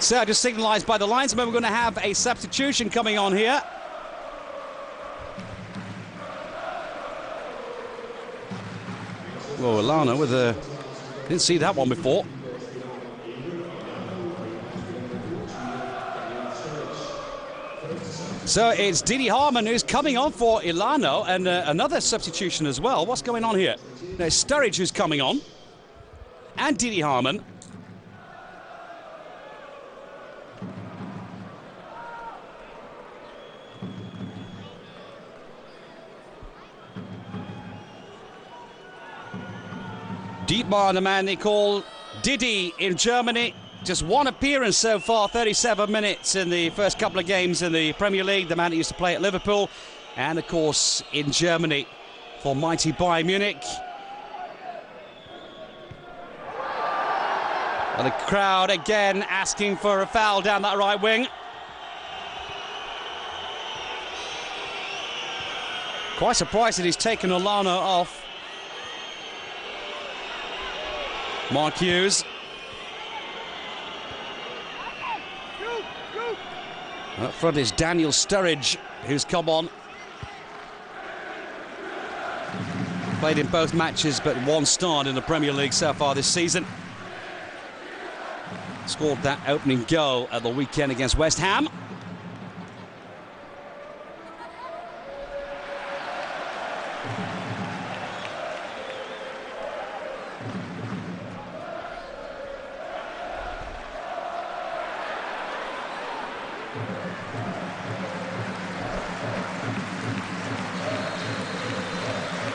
So just signalised by the linesman, we're going to have a substitution coming on here. Well, Ilana with a... Didn't see that one before. So it's Didi Harman who's coming on for Ilano, and another substitution as well. What's going on here? No, it's Sturridge who's coming on, and Didi Harman. Dietmar, the man they call Didi in Germany. Just one appearance so far, 37 minutes in the first couple of games in the Premier League. The man that used to play at Liverpool, and of course in Germany for mighty Bayern Munich. And the crowd again asking for a foul down that right wing. Quite surprised that he's taken Olano off. Mark Hughes. Up front is Daniel Sturridge, who's come on. Played in both matches, but one start in the Premier League so far this season. Scored that opening goal at the weekend against West Ham.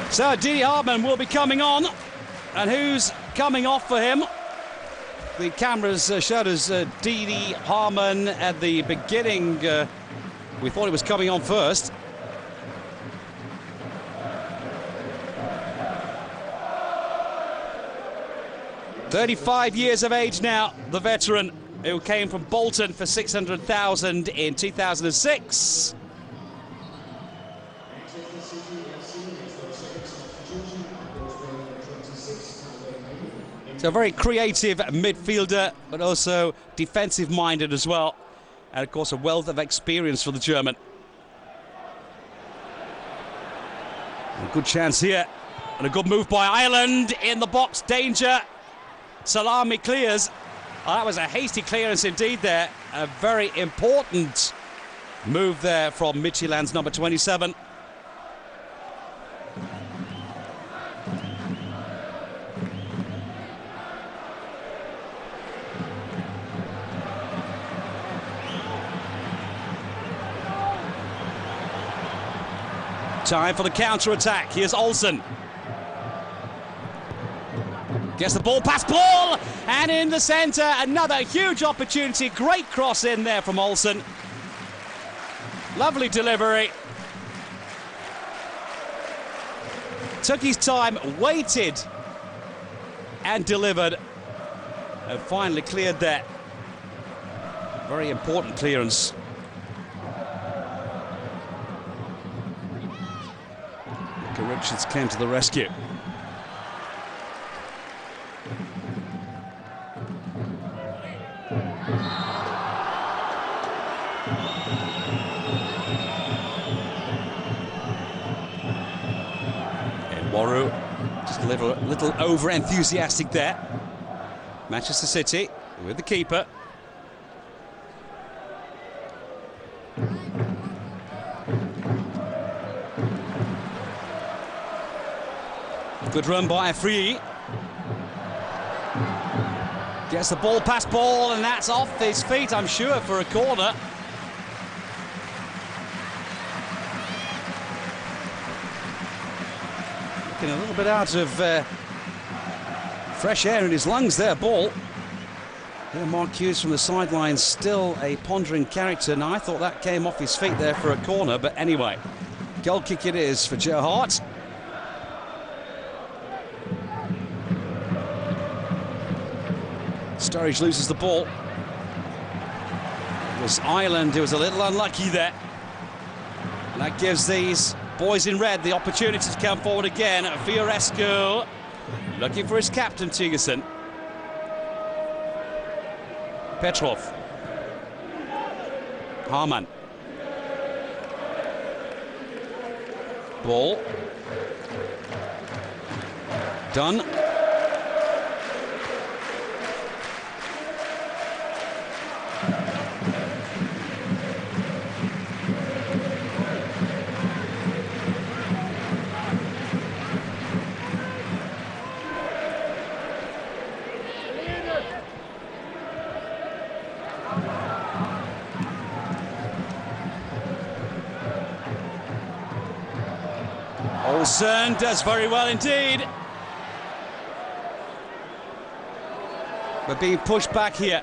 So Didi Hartman will be coming on, and who's coming off for him? The cameras showed us Didi Hartman at the beginning. We thought he was coming on first. "35 years of age now, the veteran who came from Bolton for 600,000 in 2006. So a very creative midfielder, but also defensive-minded as well. And, of course, a wealth of experience for the German. A good chance here. And a good move by Ireland in the box. Danger. Salami clears. Oh, that was a hasty clearance indeed there. A very important move there from Midtjylland's number 27. Time for the counter-attack. Here's Olsen. Gets the ball past Paul, and in the centre, another huge opportunity. Great cross in there from Olsen. Lovely delivery. Took his time, waited, and delivered. And finally cleared that. Very important clearance. Richards came to the rescue. And Waru just a little over-enthusiastic there. Manchester City with the keeper. Good run by Free. Gets the ball past Ball, and that's off his feet, I'm sure, for a corner. Looking a little bit out of fresh air in his lungs there, Ball. Yeah, Mark Hughes from the sideline, still a pondering character. Now, I thought that came off his feet there for a corner, but anyway, goal kick it is for Joe Hart. Sturridge loses the ball. It was Ireland who was a little unlucky there. And that gives these boys in red the opportunity to come forward again. Fiorescu looking for his captain, Tigerson. Petrov. Harman. Ball. Done. Olsen does very well indeed. But being pushed back here.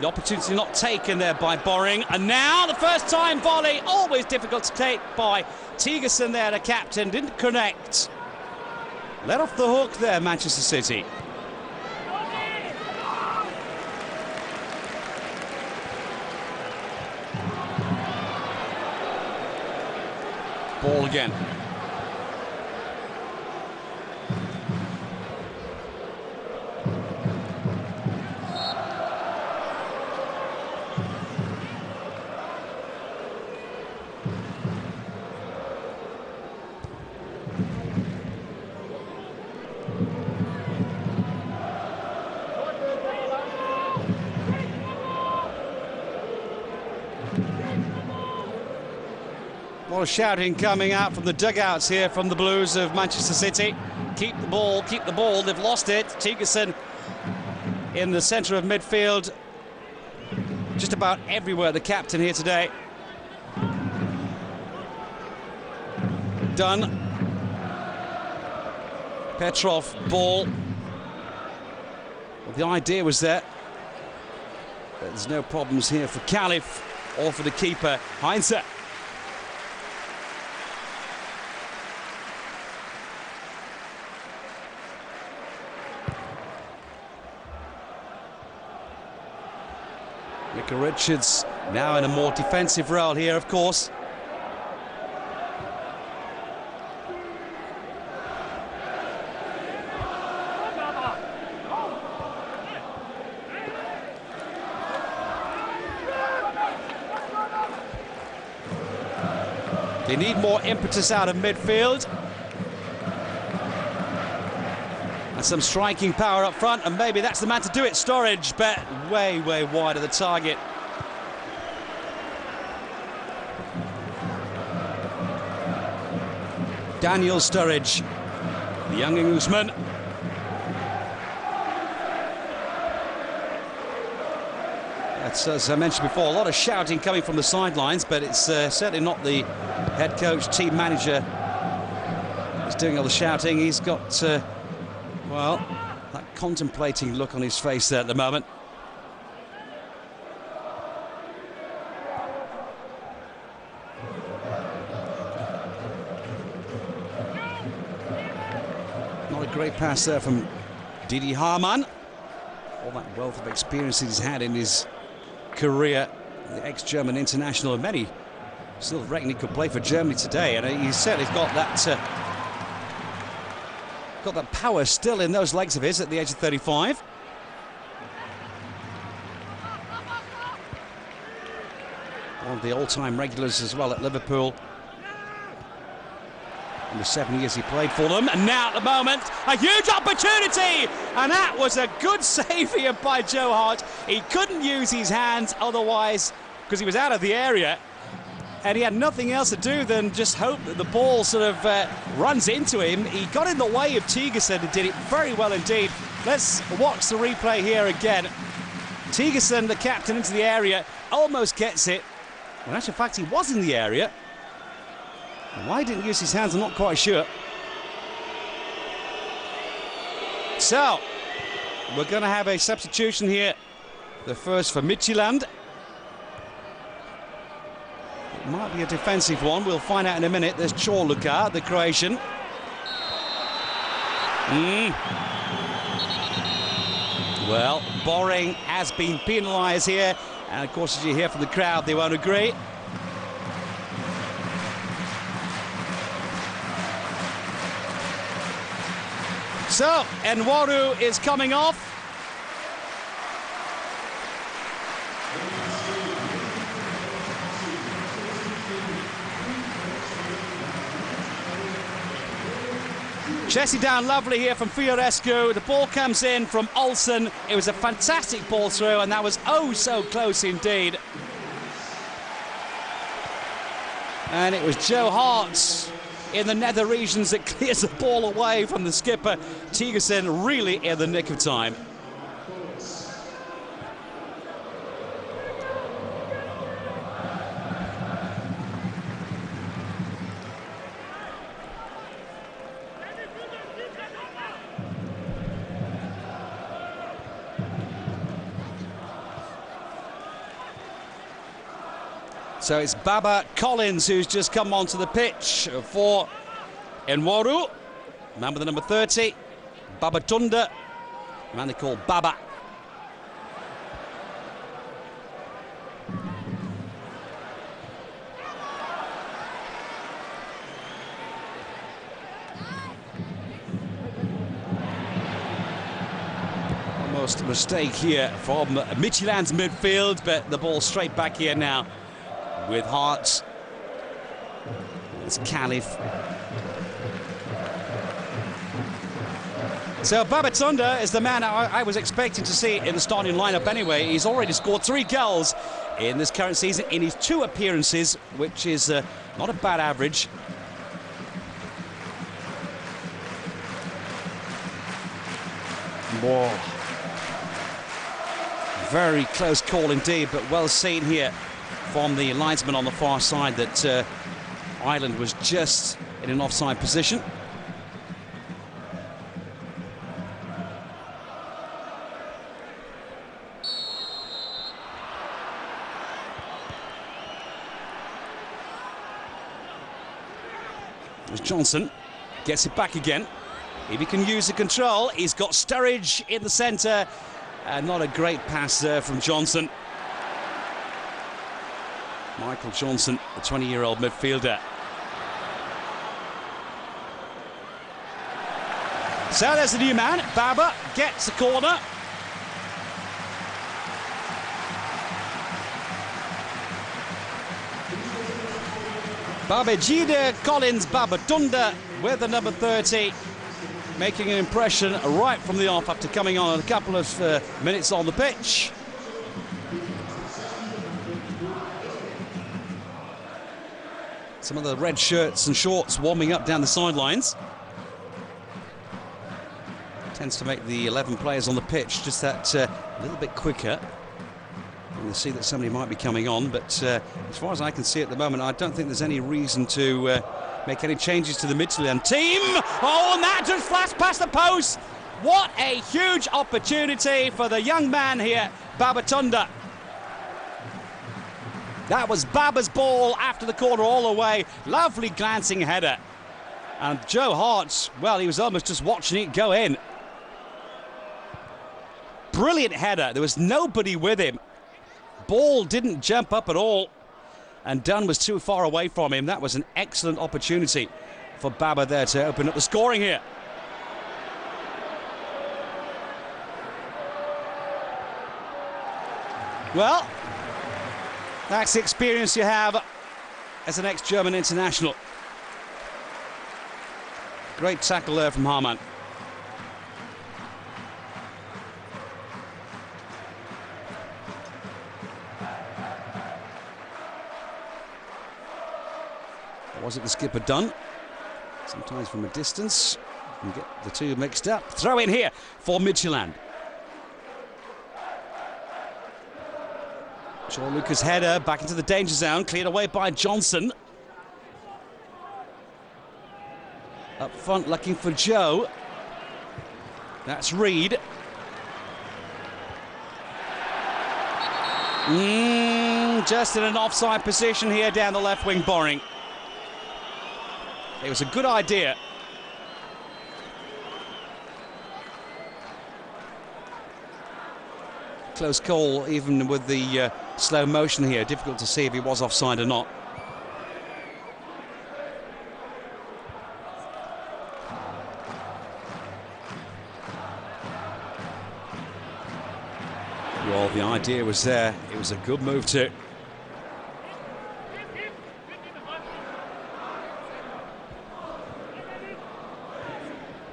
The opportunity not taken there by Boring. And now the first time volley. Always difficult to take by Tigerson there, the captain. Didn't connect. Let off the hook there, Manchester City. Ball again. A lot of shouting coming out from the dugouts here from the Blues of Manchester City. Keep the ball, keep the ball. They've lost it. Tigerson in the centre of midfield. Just about everywhere, the captain here today. Done. Petrov, ball. Well, the idea was there. But there's no problems here for Calif or for the keeper, Heinze. Micah Richards now in a more defensive role here, of course. They need more impetus out of midfield. And some striking power up front, and maybe that's the man to do it. Sturridge, but way, way wide of the target. Daniel Sturridge, the young Englishman. That's, as I mentioned before, a lot of shouting coming from the sidelines, but it's certainly not the head coach, team manager who's doing all the shouting. He's got, well, that contemplating look on his face there at the moment. Not a great pass there from Didi Hamann. All that wealth of experience he's had in his career, the ex-German international, and many still reckon he could play for Germany today, and he's certainly got that power still in those legs of his at the age of 35. One of the all-time regulars as well at Liverpool in the 7 years he played for them. And now at the moment, a huge opportunity, and that was a good save here by Joe Hart. He couldn't use his hands otherwise because he was out of the area, and he had nothing else to do than just hope that the ball sort of runs into him. He got in the way of Tigerson and did it very well indeed. Let's watch the replay here again. Tigerson, the captain, into the area, almost gets it. In actual fact, he was in the area. Why he didn't use his hands, I'm not quite sure. So, we're going to have a substitution here. The first for Midtjylland. It might be a defensive one, we'll find out in a minute. There's Chorluka, the Croatian. Well, Boring has been penalised here. And of course, as you hear from the crowd, they won't agree. So, Enwaru is coming off. Chessie down lovely here from Fiorescu. The ball comes in from Olsen. It was a fantastic ball through, and that was oh so close indeed. And it was Joe Hart in the nether regions that clears the ball away from the skipper. Tigerson really in the nick of time. So it's Baba Collins who's just come onto the pitch for Enwaru. Man with the number 30, Baba Tunda, a man they call Baba. Almost a mistake here from Midtjylland's midfield, but the ball straight back here now with Hart. It's Calif. So Babatunda is the man I was expecting to see in the starting lineup anyway. He's already scored 3 goals in this current season in his 2 appearances, which is not a bad average. Whoa. Very close call indeed, but well seen here from the linesman on the far side that Ireland was just in an offside position. As Johnson gets it back again. If he can use the control, he's got Sturridge in the centre. And not a great pass there from Johnson. Michael Johnson, the 20-year-old midfielder. So there's the new man. Baba gets the corner. Babajide Collins Babatunda with the number 30, making an impression right from the off after coming on a couple of minutes on the pitch. Some of the red shirts and shorts warming up down the sidelines. Tends to make the 11 players on the pitch just that little bit quicker. And you'll see that somebody might be coming on, but as far as I can see at the moment, I don't think there's any reason to make any changes to the Midtjylland team. Oh, and that just flashed past the post. What a huge opportunity for the young man here, Babatunda. That was Baba's ball after the corner all the way. Lovely glancing header. And Joe Hart, well, he was almost just watching it go in. Brilliant header. There was nobody with him. Ball didn't jump up at all. And Dunn was too far away from him. That was an excellent opportunity for Baba there to open up the scoring here. Well, that's the experience you have as an ex-German international. Great tackle there from Harman. Was it the skipper Dunn? Sometimes from a distance, you can get the two mixed up. Throw in here for Midtjylland. Sean Lucas' header back into the danger zone, cleared away by Johnson. Up front looking for Joe. That's Reed. Just in an offside position here down the left wing, Boring. It was a good idea. Close call, even with the slow motion here. Difficult to see if he was offside or not. Well, the idea was there. It was a good move too.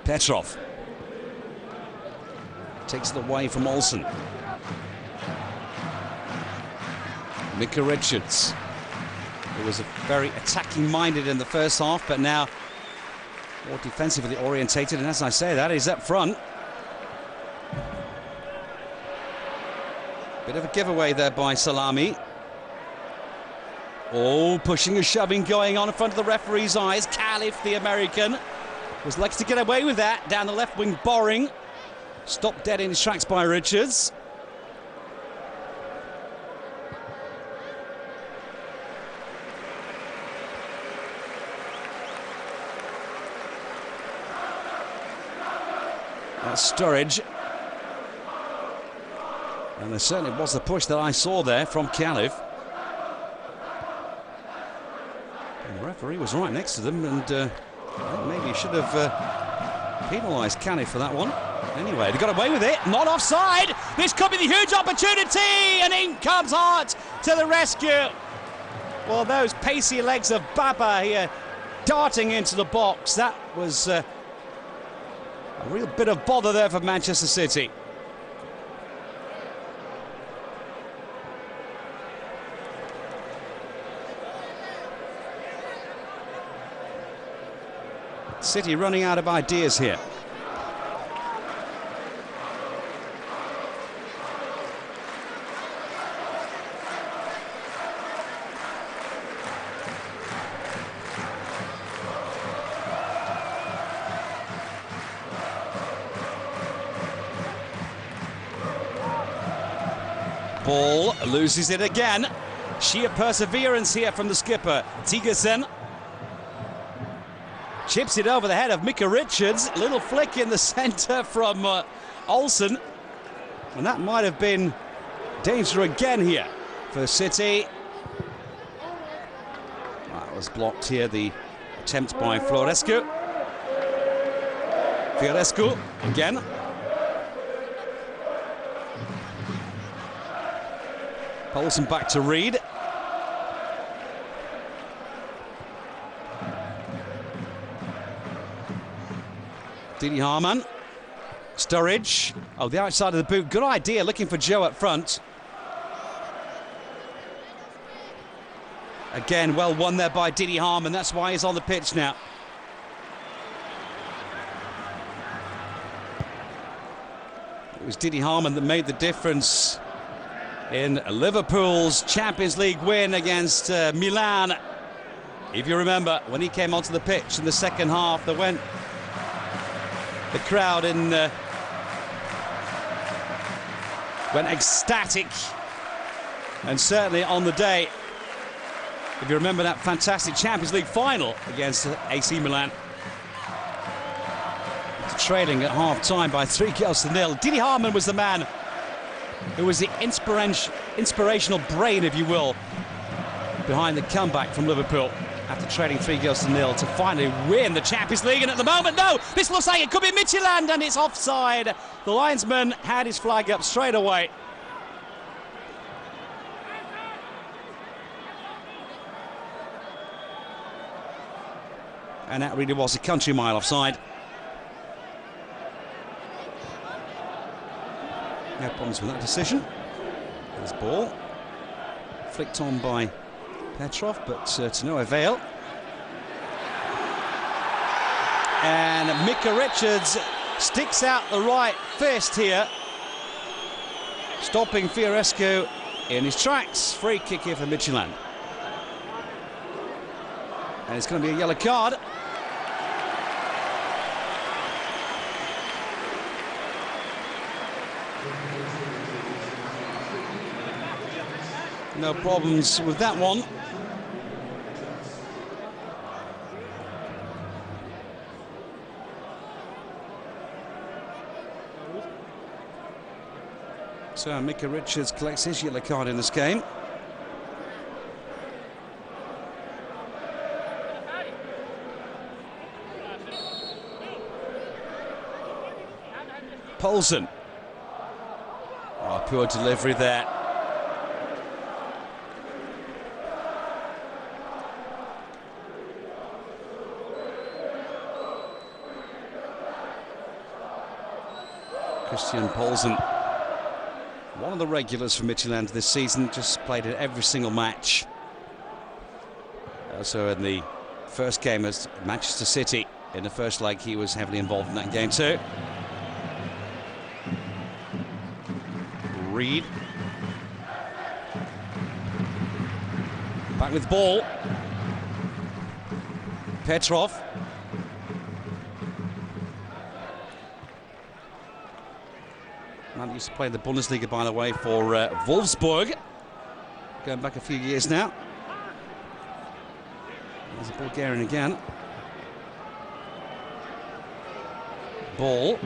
Petrov takes it away from Olsen. Mika Richards, who was very attacking-minded in the first half, but now more defensively orientated, and as I say, that is up front. Bit of a giveaway there by Salami. Oh, pushing and shoving going on in front of the referee's eyes. Caliph, the American, was lucky to get away with that. Down the left wing, Boring. Stopped dead in his tracks by Richards. That's Sturridge. And there certainly was the push that I saw there from Caliph. And the referee was right next to them, and maybe he should have penalised Caliph for that one. Anyway, they got away with it. Not offside. This could be the huge opportunity, and in comes Hart to the rescue. Well, those pacey legs of Baba here darting into the box. That was a real bit of bother there for Manchester City. City running out of ideas here. Ball loses it again. Sheer perseverance here from the skipper, Tigersen. Chips it over the head of Micah Richards. Little flick in the centre from Olsen. And that might have been danger again here for City. That was blocked here, the attempt by Fiorescu. Fiorescu again. Olsen back to Reed. Didi Hamann. Sturridge. Oh, the outside of the boot. Good idea, looking for Joe up front. Again, well won there by Didi Hamann. That's why he's on the pitch now. It was Didi Hamann that made the difference in Liverpool's Champions League win against Milan. If you remember, when he came onto the pitch in the second half, the crowd went ecstatic. And certainly on the day, if you remember that fantastic Champions League final against AC Milan. Trailing at half-time by 3-0. Didi Hamann was the man who was the inspirational brain, if you will, behind the comeback from Liverpool after trailing 3-0 to finally win the Champions League. And at the moment, no, this looks like it could be Midtjylland, and it's offside. The linesman had his flag up straight away. And that really was a country mile offside. No problems with that decision. There's ball. Flicked on by Petrov, but to no avail. And Micah Richards sticks out the right fist here, stopping Fiorescu in his tracks. Free kick here for Midtjylland. And it's going to be a yellow card. No problems with that one. So Micah Richards collects his yellow card in this game. Poulsen. Oh, poor delivery there. Christian Poulsen, one of the regulars for Midtjylland this season, just played in every single match. Also in the first game as Manchester City, in the first leg, he was heavily involved in that game too. Reed. Back with ball. Petrov. Man used to play in the Bundesliga, by the way, for Wolfsburg. Going back a few years now. There's a Bulgarian again. Ball.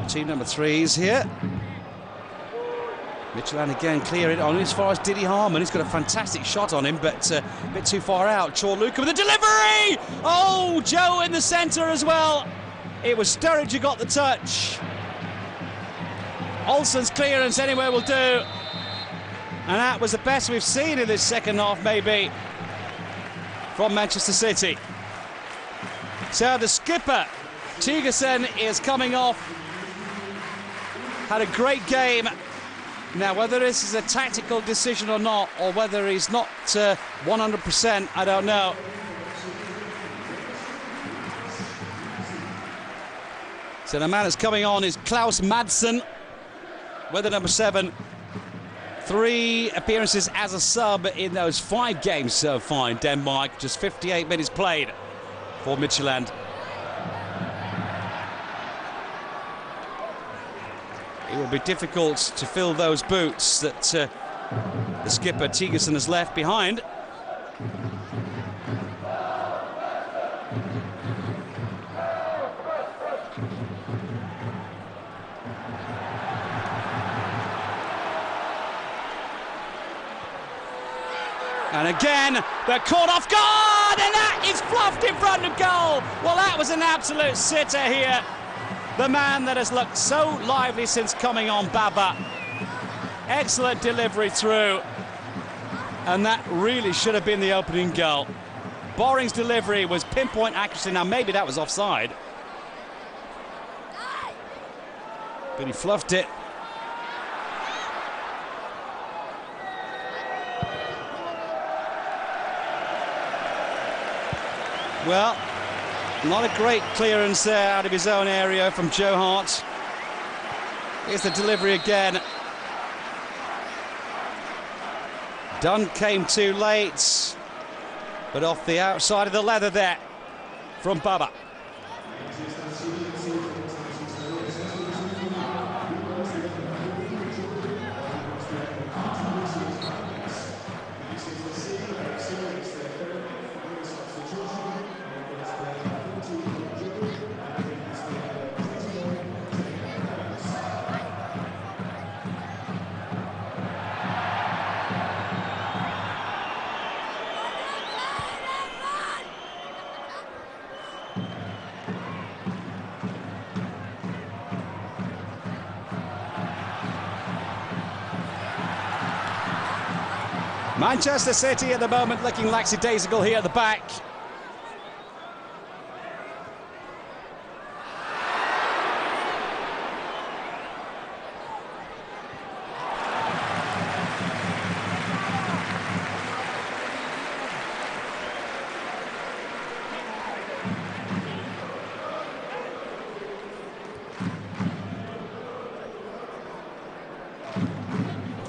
Team number 3 is here. Midtjylland again clear it on as far as Didi Hamann. He's got a fantastic shot on him, but a bit too far out. Luka with the delivery! Oh, Joe in the centre as well. It was Sturridge who got the touch. Olsen's clearance anywhere will do. And that was the best we've seen in this second half, maybe, from Manchester City. So the skipper, Tigersen, is coming off. Had a great game. Now, whether this is a tactical decision or not, or whether he's not 100%, I don't know. So the man that's coming on is Klaus Madsen, with the number 7. 3 appearances as a sub in those 5 games so far in Denmark. Just 58 minutes played for Midtjylland. It will be difficult to fill those boots that the skipper Tigerson has left behind. And again, they're caught off guard, and that is fluffed in front of goal. Well, that was an absolute sitter here. The man that has looked so lively since coming on, Baba. Excellent delivery through. And that really should have been the opening goal. Boring's delivery was pinpoint accuracy. Now, maybe that was offside. But he fluffed it. Well, not a great clearance there out of his own area from Joe Hart. Here's the delivery again. Dunn came too late, but off the outside of the leather there from Baba. Manchester City at the moment looking lackadaisical here at the back.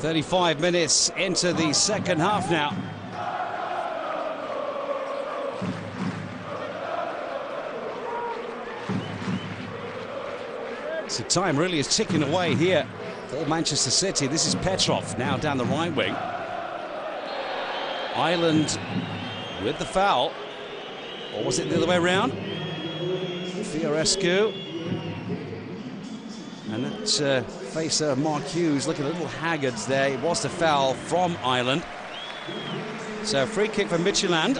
"35 minutes into the second half now. So time really is ticking away here for Manchester City. This is Petrov now down the right wing. Ireland with the foul. Or was it the other way around? Fiorescu. And that facer Mark Hughes looking a little haggard there. It was the foul from Ireland. So free kick for Midtjylland.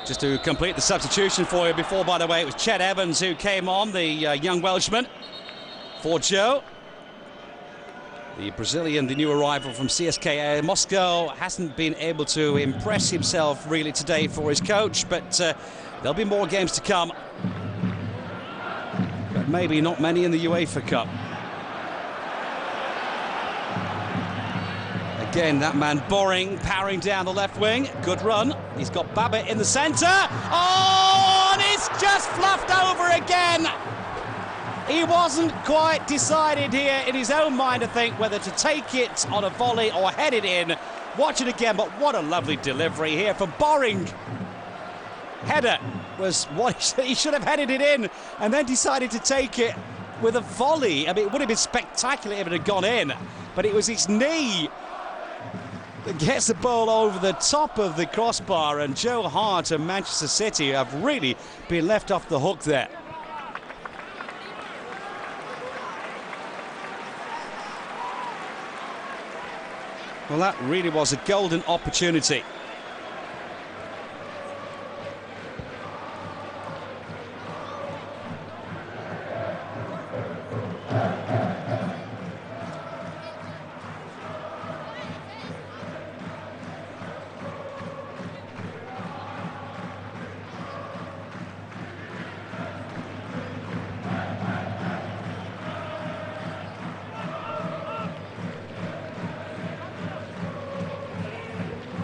Just to complete the substitution for you before, by the way, it was Chet Evans who came on, the young Welshman, for Joe. The Brazilian, the new arrival from CSKA Moscow, hasn't been able to impress himself really today for his coach, but there'll be more games to come. But maybe not many in the UEFA Cup. Again, that man Boring powering down the left wing. Good run. He's got Baba in the centre. Oh, and it's just fluffed over again. He wasn't quite decided here in his own mind, I think, whether to take it on a volley or head it in. Watch it again, but what a lovely delivery here from Boring. Header was what he should have headed it in and then decided to take it with a volley. I mean, it would have been spectacular if it had gone in, but it was his knee that gets the ball over the top of the crossbar, and Joe Hart and Manchester City have really been left off the hook there. Well, that really was a golden opportunity.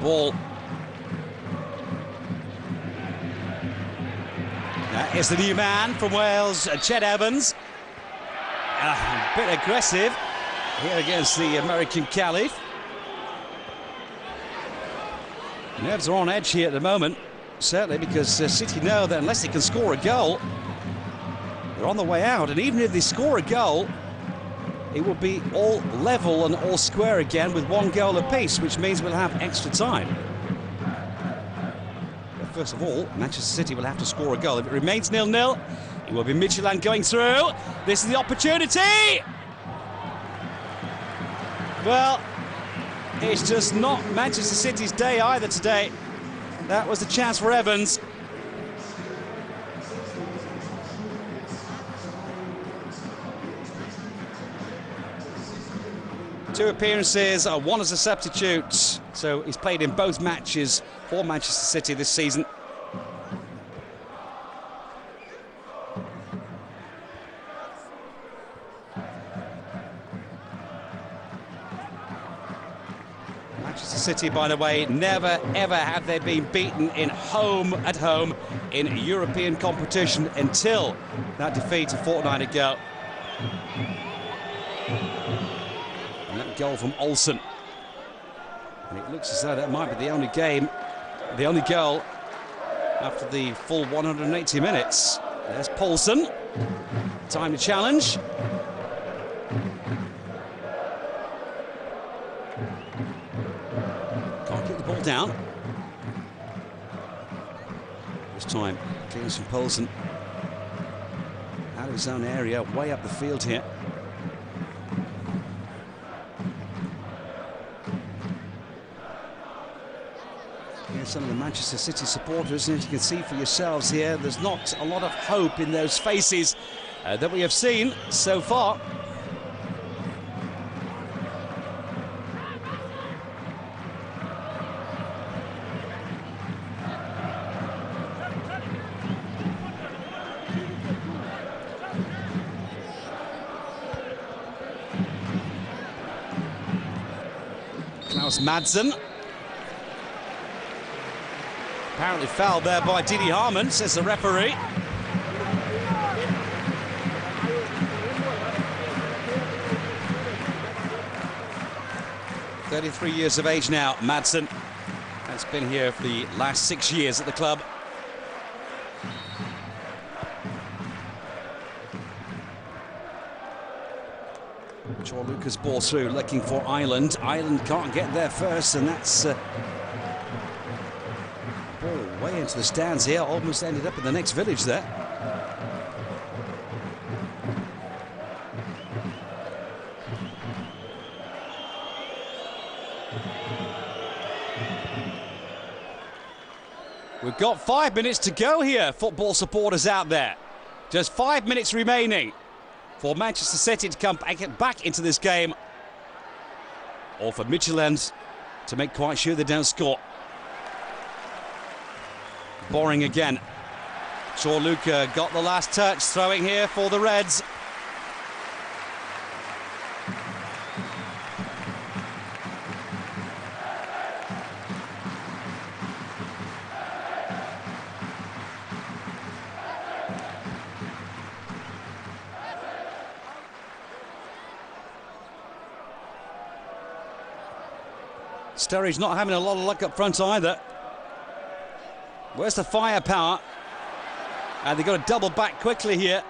ball. That is the new man from Wales, Ched Evans. A bit aggressive here against the American Caliph. Nerves are on edge here at the moment, certainly because City know that unless they can score a goal, they're on the way out. And even if they score a goal, it will be all level and all square again with one goal apiece, which means we'll have extra time. But first of all, Manchester City will have to score a goal. If it remains 0-0, it will be Midtjylland going through. This is the opportunity! Well, it's just not Manchester City's day either today. That was the chance for Evans. Two appearances, one as a substitute. So he's played in both matches for Manchester City this season. Manchester City, by the way, never ever have they been beaten at home in European competition until that defeat a fortnight ago. And that goal from Olsen. And it looks as though that might be the only goal after the full 180 minutes. There's Poulsen. Time to challenge. Can't get the ball down. This time, clears from Poulsen. Out of his own area, way up the field here. Here's some of the Manchester City supporters, and as you can see for yourselves here, there's not a lot of hope in those faces that we have seen so far. Madsen. Apparently fouled there by Didi Harman, says the referee. "33 years of age now, Madsen. Has been here for the last 6 years at the club. Shaw Lucas ball through, looking for Ireland. Ireland can't get there first, and that's ball way into the stands here. Almost ended up in the next village there. We've got 5 minutes to go here, football supporters out there. Just 5 minutes remaining for Manchester City to come back into this game, or for Midtjylland to make quite sure they don't score. Boring again. Shaw Luca got the last touch, throwing here for the Reds. Sturridge's not having a lot of luck up front either. Where's the firepower? And they've got to double back quickly here.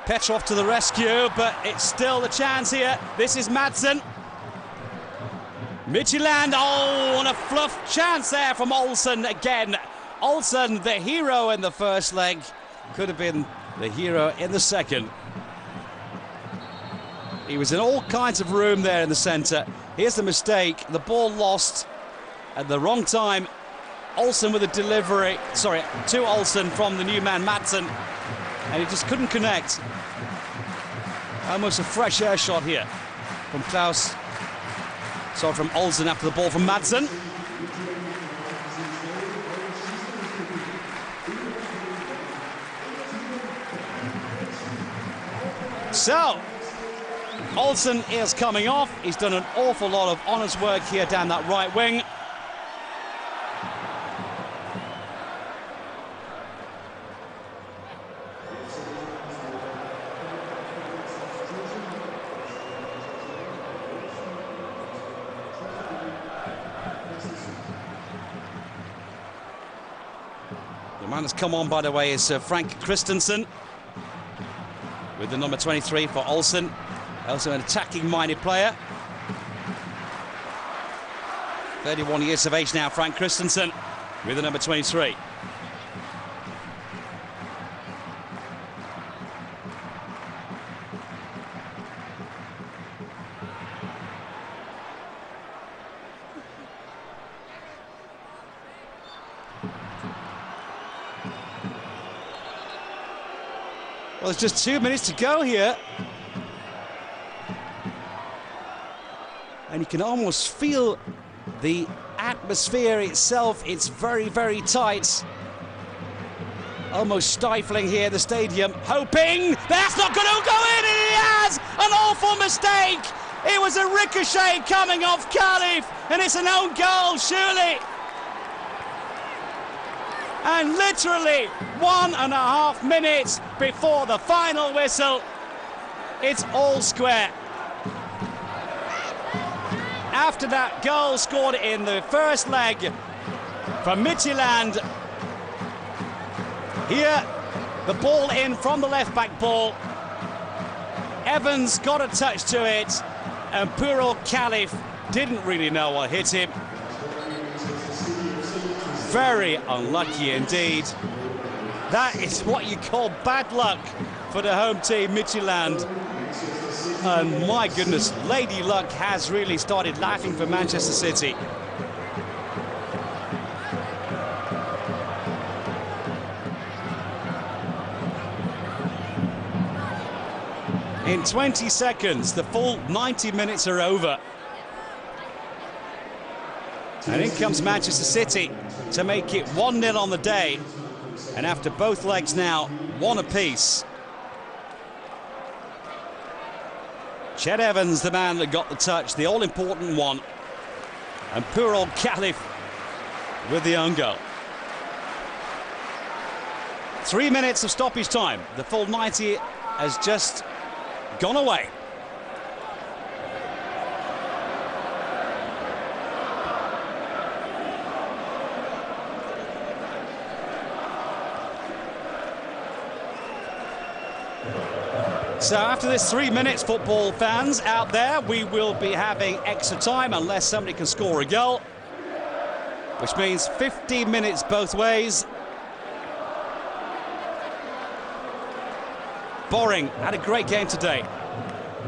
Petrov to the rescue, but it's still a chance here. This is Madsen. Midtjylland, oh, and a fluff chance there from Olsen again. Olsen, the hero in the first leg, could have been the hero in the second. He was in all kinds of room there in the centre. Here's the mistake, the ball lost at the wrong time. Olsen with a delivery, to Olsen from the new man Madsen, and he just couldn't connect. Almost a fresh air shot here from from Olsen after the ball from Madsen. So, Olsen is coming off. He's done an awful lot of honest work here down that right wing. Man that's come on, by the way, is Frank Christensen with the number 23 for Olsen. Also an attacking-minded player. 31 years of age now, Frank Christensen with the number 23. Well, there's just 2 minutes to go here. And you can almost feel the atmosphere itself. It's very, very tight. Almost stifling here, the stadium. Hoping that's not going to go in, and he has! An awful mistake! It was a ricochet coming off Khalif, and it's an own goal, surely. And literally 1.5 minutes before the final whistle, it's all square. After that goal scored in the first leg from Midtjylland, here the ball in from the left-back ball. Evans got a touch to it, and Puro Khalif didn't really know what hit him. Very unlucky indeed. That is what you call bad luck for the home team, Midtjylland. And my goodness, Lady Luck has really started laughing for Manchester City. In 20 seconds, the full 90 minutes are over. And in comes Manchester City to make it 1-0 on the day. And after both legs now, one apiece. Chet Evans, the man that got the touch, the all-important one. And poor old Khalif with the own goal. 3 minutes of stoppage time. The full 90 has just gone away. So after this 3 minutes, football fans out there, we will be having extra time unless somebody can score a goal, which means 15 minutes both ways. Boring had a great game today.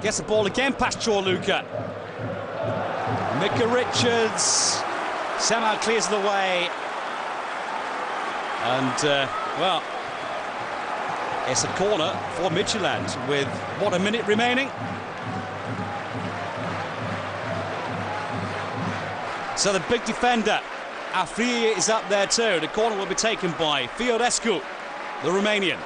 Gets the ball again past Chorluka. Micah Richards somehow clears the way. And, well, it's a corner for Midtjylland with, what, a minute remaining? So the big defender, Afriye, is up there too. The corner will be taken by Fiorescu, the Romanian.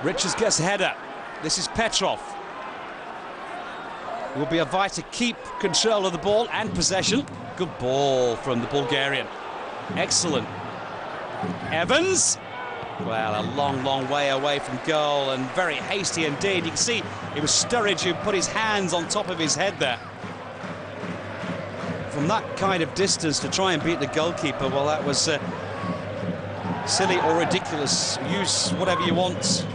Richards gets a header. This is Petrov. It will be a fight to keep control of the ball and possession. Good ball from the Bulgarian. Excellent. Evans. Well, a long, long way away from goal and very hasty indeed. You can see it was Sturridge who put his hands on top of his head there. From that kind of distance to try and beat the goalkeeper, well, that was silly or ridiculous. Use whatever you want.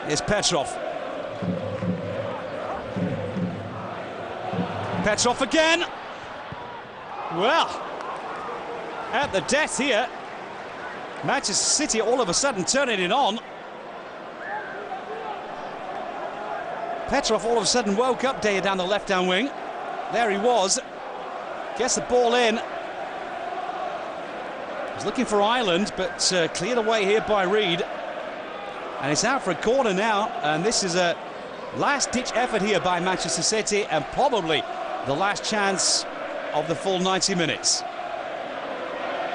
Here's Petrov. Petrov again. Well, at the death here. Manchester City all of a sudden turning it on. Petrov all of a sudden woke up there down the left-hand wing. There he was. Gets the ball in. He's looking for Ireland, but cleared away here by Reed. And it's out for a corner now. And this is a last-ditch effort here by Manchester City, and probably the last chance of the full 90 minutes.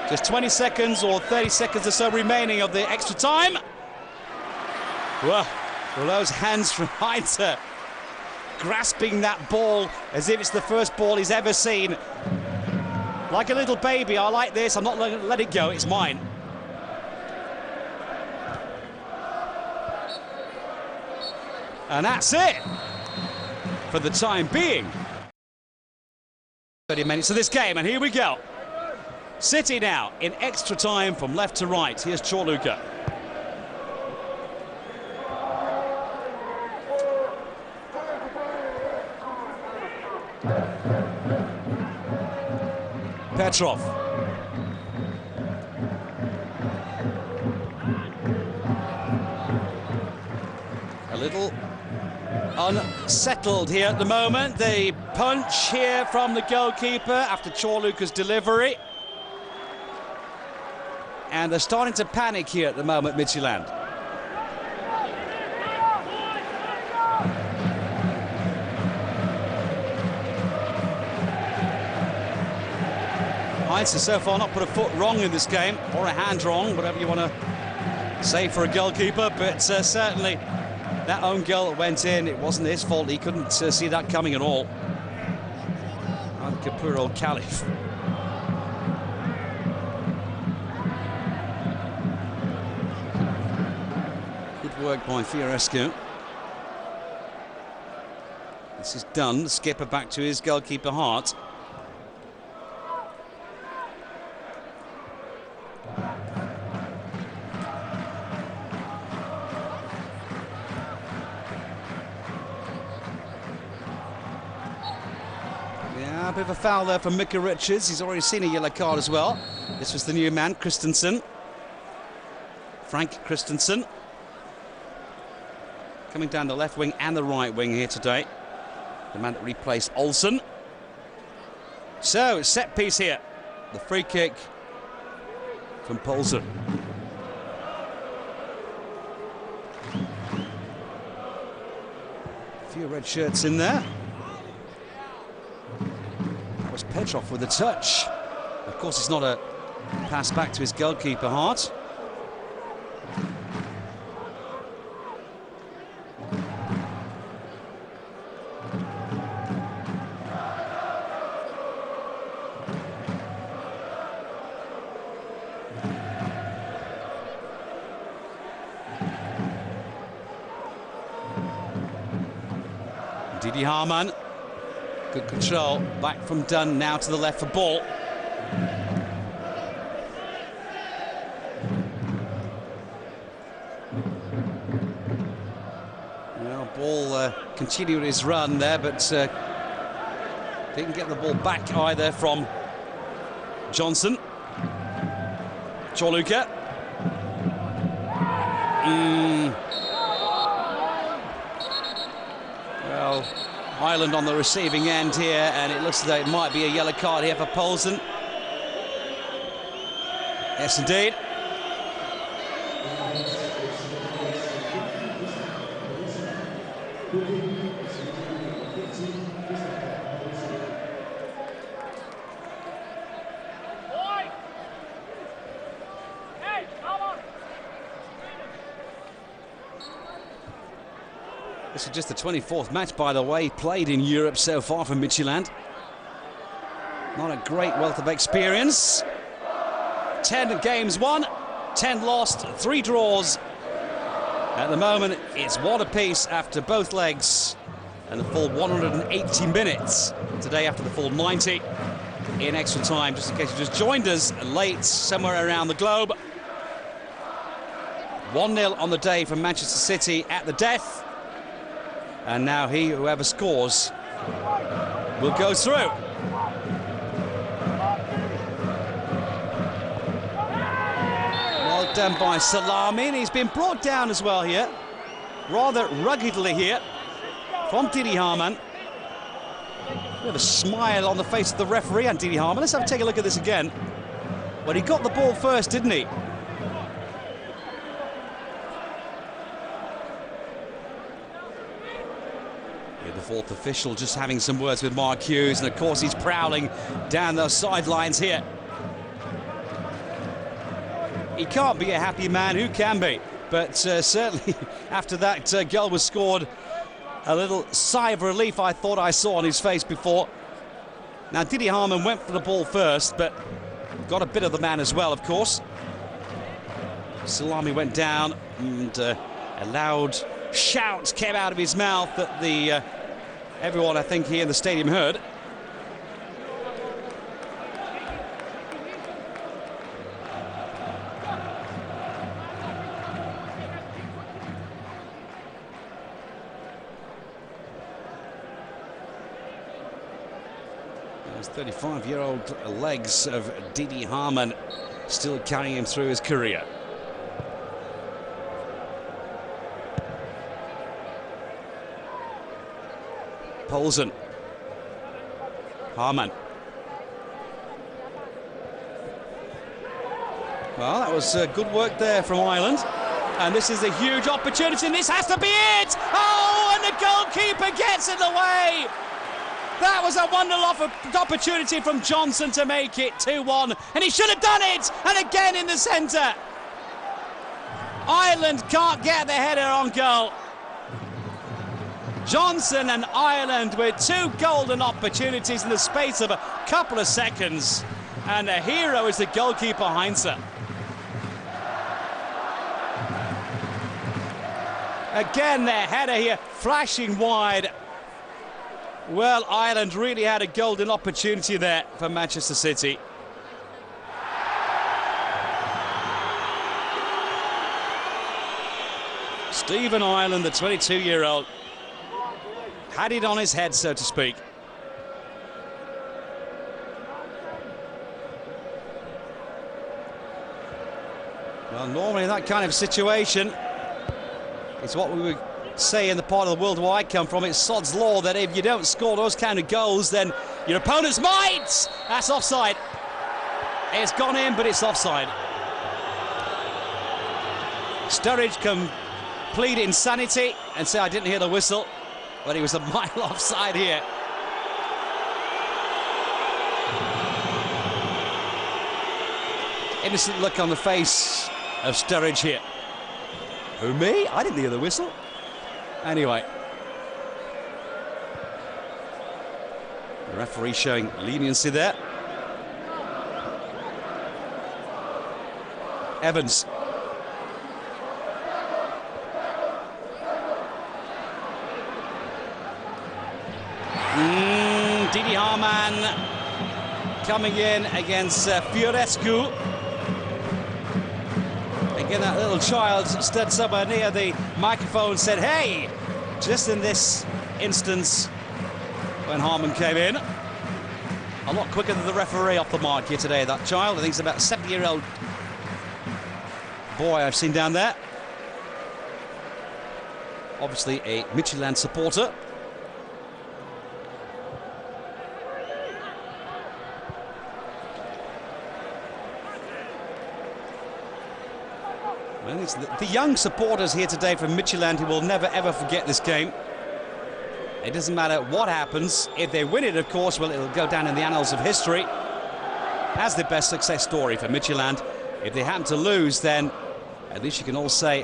Just 20 seconds or 30 seconds or so remaining of the extra time. Well, those hands from Heinze grasping that ball as if it's the first ball he's ever seen. Like a little baby, I like this, I'm not going to let it go, it's mine. And that's it. for the time being. 30 minutes of this game, and here we go. City now in extra time from left to right. Here's Chorluka. Petrov. A little unsettled here at the moment. The punch here from the goalkeeper after Chorluka's delivery. And they're starting to panic here at the moment, Midtjylland. Heinz has so far not put a foot wrong in this game, or a hand wrong, whatever you want to say for a goalkeeper, but certainly that own goal that went in, it wasn't his fault. He couldn't see that coming at all. Al-Kapur Khalif. Good work by Fiorescu. This is done. The skipper back to his goalkeeper Hart. Yeah, a bit of a foul there from Micah Richards. He's already seen a yellow card as well. This was the new man, Christensen. Frank Christensen. Coming down the left wing and the right wing here today. The man that replaced Olsen. So, set piece here. The free kick from Poulsen. A few red shirts in there. That was Petrov with a touch. Of course, it's not a pass back to his goalkeeper, Hart. Didi Hamann, good control, back from Dunn, now to the left for ball. Well, ball continued his run there, but didn't get the ball back either from Johnson. Chorluka. Well, Ireland on the receiving end here, and it looks as though it might be a yellow card here for Poulsen. Yes, indeed. This is just the 24th match, by the way, played in Europe so far for Midtjylland. Not a great wealth of experience. 10 games won, 10 lost, 3 draws. At the moment, it's 1 apiece after both legs and the full 180 minutes. Today after the full 90 in extra time, just in case you just joined us late somewhere around the globe. 1-0 on the day from Manchester City at the death. And now whoever scores will go through. Well done by Salami, and he's been brought down as well here, rather ruggedly here, from Didi Hamann. With a smile on the face of the referee and Didi Hamann. Let's take a look at this again. Well, he got the ball first, didn't he? The fourth official just having some words with Mark Hughes, and of course he's prowling down those sidelines here. He can't be a happy man, who can be? But certainly after that goal was scored, a little sigh of relief I thought I saw on his face before. Now Didi Hamann went for the ball first, but got a bit of the man as well, of course. Salami went down, and a loud shout came out of his mouth that the everyone, I think, here in the stadium heard. Those 35-year-old legs of Didi Hamann still carrying him through his career. Poulsen. Hamann. Well, that was good work there from Ireland. And this is a huge opportunity, and this has to be it! Oh, and the goalkeeper gets in the way! That was a wonderful opportunity from Johnson to make it 2-1, and he should have done it! And again in the centre. Ireland can't get the header on goal. Johnson and Ireland with two golden opportunities in the space of a couple of seconds. And the hero is the goalkeeper, Heinze. Again, their header here, flashing wide. Well, Ireland really had a golden opportunity there for Manchester City. Stephen Ireland, the 22-year-old, had it on his head, so to speak. Well, normally in that kind of situation, it's what we would say in the part of the world where I come from, it's sod's law that if you don't score those kind of goals, then your opponents might! That's offside. It's gone in, but it's offside. Sturridge can plead insanity and say, I didn't hear the whistle, but he was a mile offside here. Innocent look on the face of Sturridge here. Who, me? I didn't hear the whistle. Anyway. The referee showing leniency there. Evans. Didi Hamann coming in against Fiorescu. Again, that little child stood somewhere near the microphone and said, hey, just in this instance when Hamann came in. A lot quicker than the referee off the mark here today, that child. I think it's about a 7-year-old boy I've seen down there. Obviously a Midtjylland supporter. Well, it's the young supporters here today from Midtjylland who will never ever forget this game. It doesn't matter what happens. If they win it, of course, well, it'll go down in the annals of history as the best success story for Midtjylland. If they happen to lose, then at least you can all say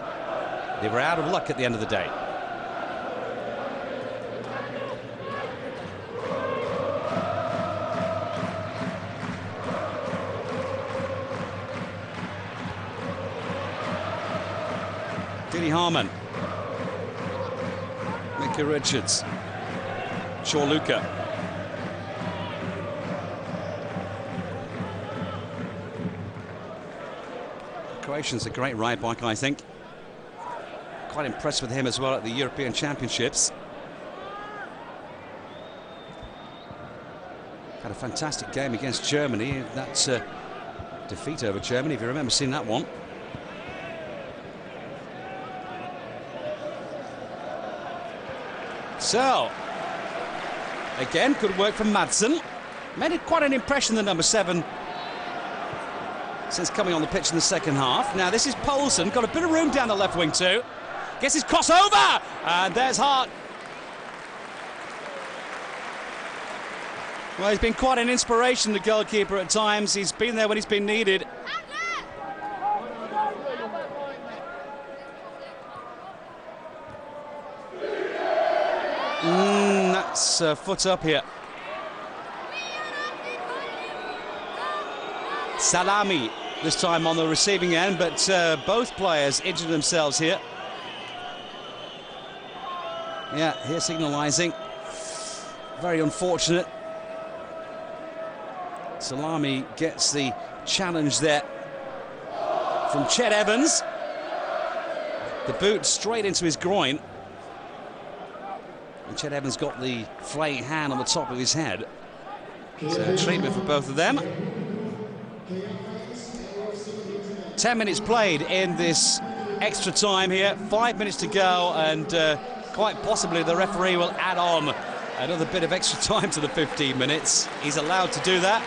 they were out of luck at the end of the day. Didi Hamann, Mika Richards, Luka. Croatian's a great right back, I think. Quite impressed with him as well at the European Championships. Had a fantastic game against Germany. That's a defeat over Germany, if you remember seeing that one. So, again, good work from Madsen. Made it quite an impression, the number 7, since coming on the pitch in the second half. Now, this is Poulsen, got a bit of room down the left wing too. Gets his crossover, and there's Hart. Well, he's been quite an inspiration, the goalkeeper, at times. He's been there when he's been needed. That's a foot up here. Salami this time on the receiving end, but both players injured themselves here. Yeah, here signalising Very unfortunate. Salami gets the challenge there from Chet Evans. The boot straight into his groin. And Chet Evans got the flaying hand on the top of his head. So treatment for both of them. 10 minutes played in this extra time here. 5 minutes to go, and quite possibly the referee will add on another bit of extra time to the 15 minutes. He's allowed to do that.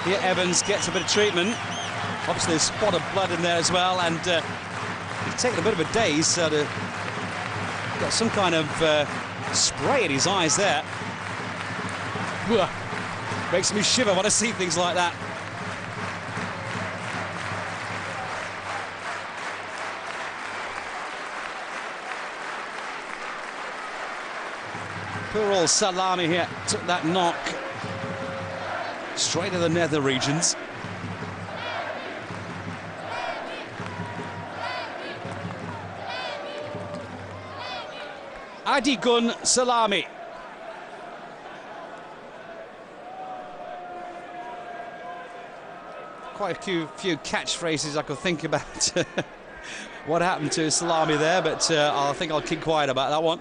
Here Evans gets a bit of treatment. Obviously a spot of blood in there as well, and he's taken a bit of a daze, so got some kind of spray in his eyes there. Makes me shiver when I see things like that. Poor old Salami here took that knock straight to the nether regions. Adigun Salami. Quite a few catchphrases I could think about what happened to Salami there, but I think I'll keep quiet about that one.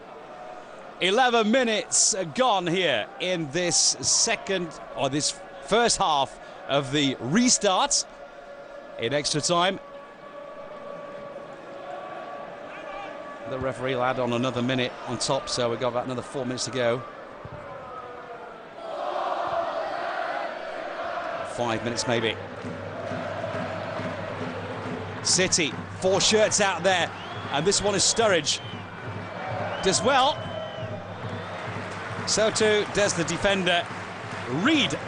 11 minutes gone here in this this first half of the restart in extra time. The referee will add on another minute on top, so we've got about another 4 minutes to go. 5 minutes maybe. City, 4 shirts out there, and this one is Sturridge. Does well. So too does the defender, Reed.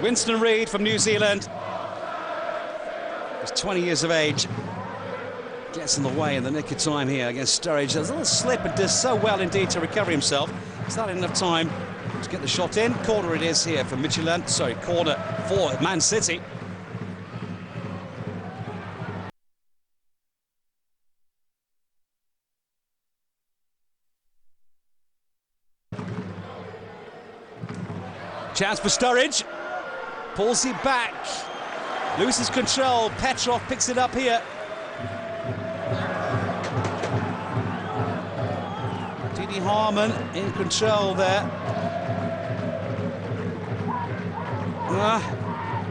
Winston Reid from New Zealand. He's 20 years of age. Gets in the way in the nick of time here against Sturridge. There's a little slip and does so well indeed to recover himself. Is that enough time to get the shot in? Corner it is here for Midtjylland. Sorry, corner for Man City. Chance for Sturridge. Pulls it back. Loses control. Petrov picks it up here. Didi Harman in control there.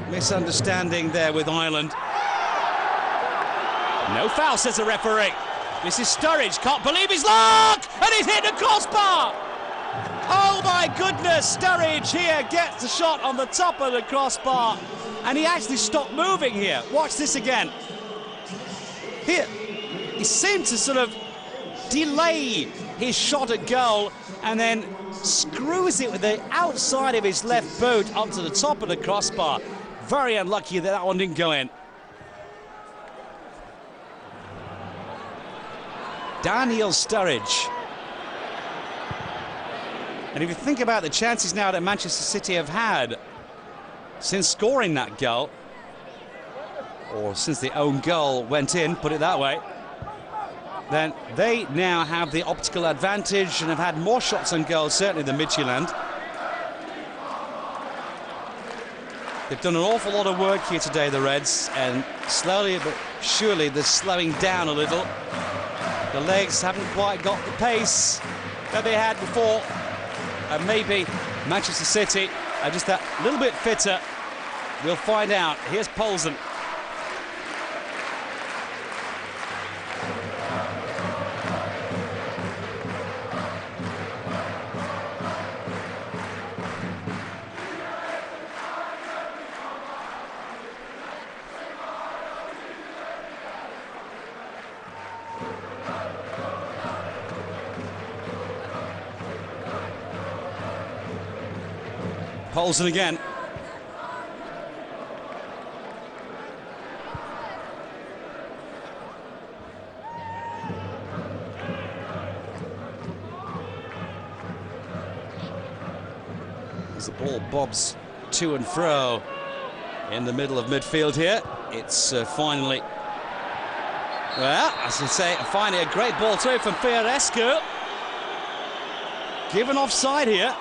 Misunderstanding there with Ireland. No foul, says the referee. This is Sturridge. Can't believe his luck! And he's hit the crossbar! Oh my goodness, Sturridge here gets the shot on the top of the crossbar, and he actually stopped moving here. Watch this again. Here, he seemed to sort of delay his shot at goal and then screws it with the outside of his left boot onto the top of the crossbar. Very unlucky that that one didn't go in. Daniel Sturridge. And if you think about the chances now that Manchester City have had since scoring that goal, or since the own goal went in, put it that way, then they now have the optical advantage and have had more shots on goal, certainly than Midtjylland. They've done an awful lot of work here today, the Reds, and slowly but surely they're slowing down a little. The legs haven't quite got the pace that they had before. And maybe Manchester City are just that little bit fitter. We'll find out. Here's Poulsen. Poulsen again. As the ball bobs to and fro in the middle of midfield here, it's finally Well, as I say, finally a great ball through from Fiorescu. Given offside here.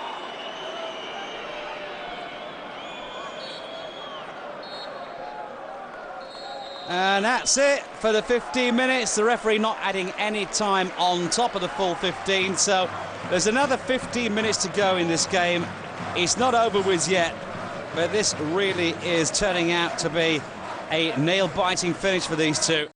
And that's it for the 15 minutes. The referee not adding any time on top of the full 15. So there's another 15 minutes to go in this game. It's not over with yet, but this really is turning out to be a nail-biting finish for these two.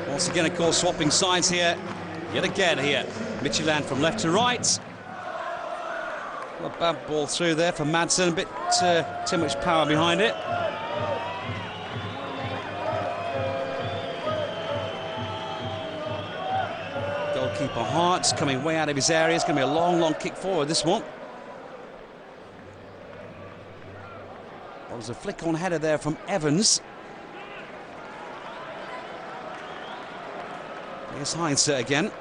Once again, of course, swapping sides here. Yet again here. Midtjylland from left to right. A bad ball through there for Madsen. A bit too much power behind it. Goalkeeper Hart's coming way out of his area. It's going to be a long, long kick forward, this one. There was a flick-on header there from Evans. Here's Heinze again.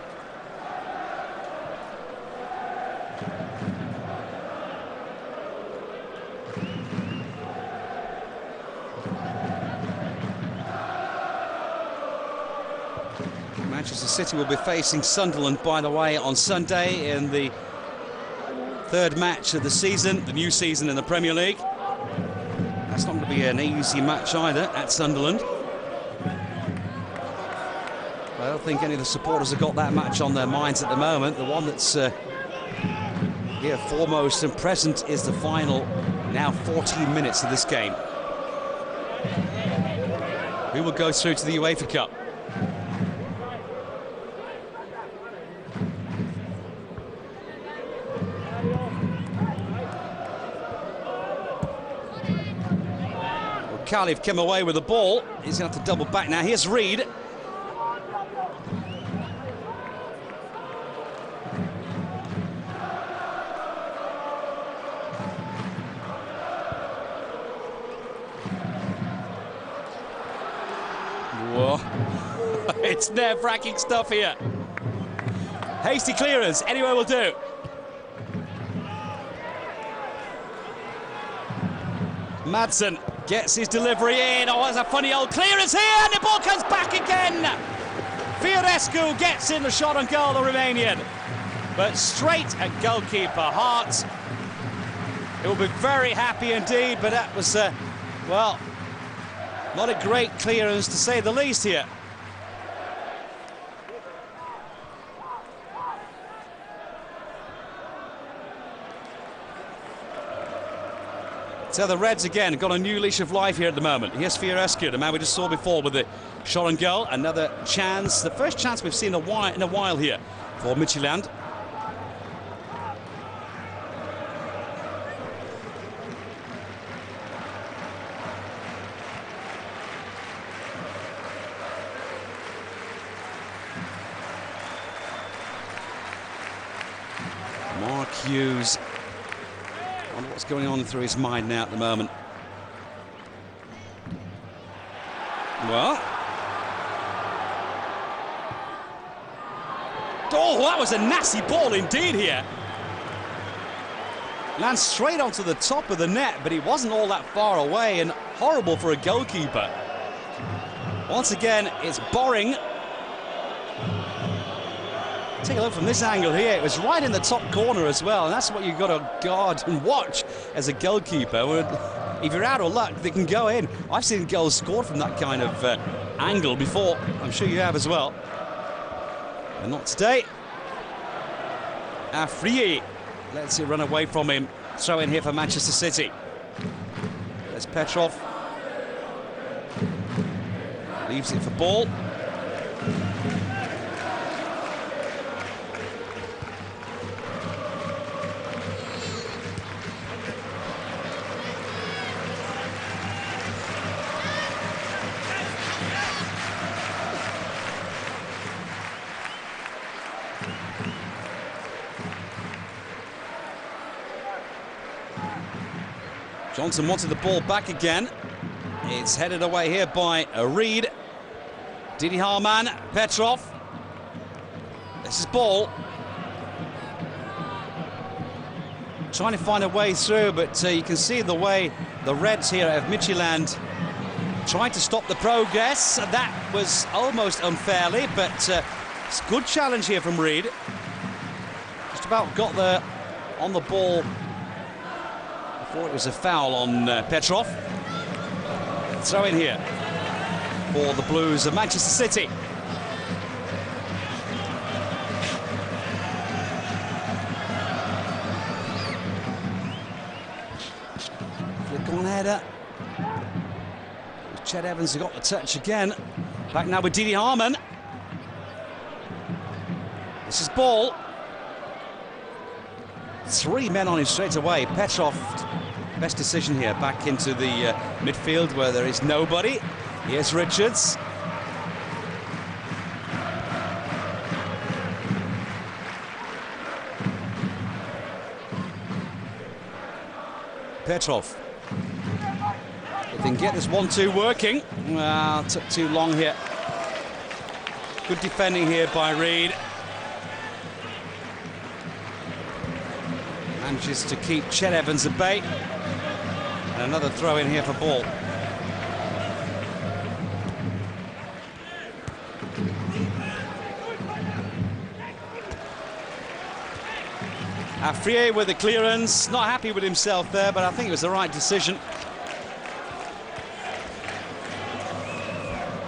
Manchester City will be facing Sunderland, by the way, on Sunday in the third match of the season, the new season in the Premier League. That's not going to be an easy match either at Sunderland. I don't think any of the supporters have got that match on their minds at the moment. The one that's here foremost and present is the final, now 14 minutes of this game. Who will go through to the UEFA Cup? Well, Khalif came away with the ball. He's going to have to double back now. Here's Reed. Whoa. It's nerve-wracking stuff here. Hasty clearance, anywhere will do. Madsen gets his delivery in. Oh, that's a funny old clearance here, and the ball comes back again. Fiorescu gets in the shot on goal, the Romanian. But straight at goalkeeper Hart. He will be very happy indeed, but that was, well, not a great clearance, to say the least here. So the Reds again got a new leash of life here at the moment. Here's Fiorescu, the man we just saw before with the shot on goal. Another chance, the first chance we've seen in a while here for Midtjylland. Mark Hughes. I wonder what's going on through his mind now at the moment. Well. Oh, that was a nasty ball indeed here. Lands straight onto the top of the net, but he wasn't all that far away, and horrible for a goalkeeper. Once again, it's Boring. Take a look from this angle here. It was right in the top corner as well, and that's what you've got to guard and watch as a goalkeeper. If you're out of luck, they can go in. I've seen goals scored from that kind of angle before. I'm sure you have as well. And not today. Afriyie lets it run away from him. Throw in here for Manchester City. There's Petrov. Leaves it for ball. Johnson wanted the ball back again. It's headed away here by Reed. Didi Harman, Petrov. This is ball. trying to find a way through, but you can see the way the Reds here of Midtjylland trying to stop the progress. That was almost unfairly, but it's a good challenge here from Reed. Just about got there on the ball before it was a foul on Petrov. Throw in here for the Blues of Manchester City. Flick on header. Chet Evans has got the touch again. Back now with Didi Harman. This is ball. 3 men on him straight away. Petrov, best decision here, back into the midfield where there is nobody. Here's Richards. Petrov. If they can get this 1-2 working. Well, it took too long here. Good defending here by Reed. Manages to keep Chet Evans at bay. And another throw in here for ball. Afrier with the clearance. Not happy with himself there, but I think it was the right decision.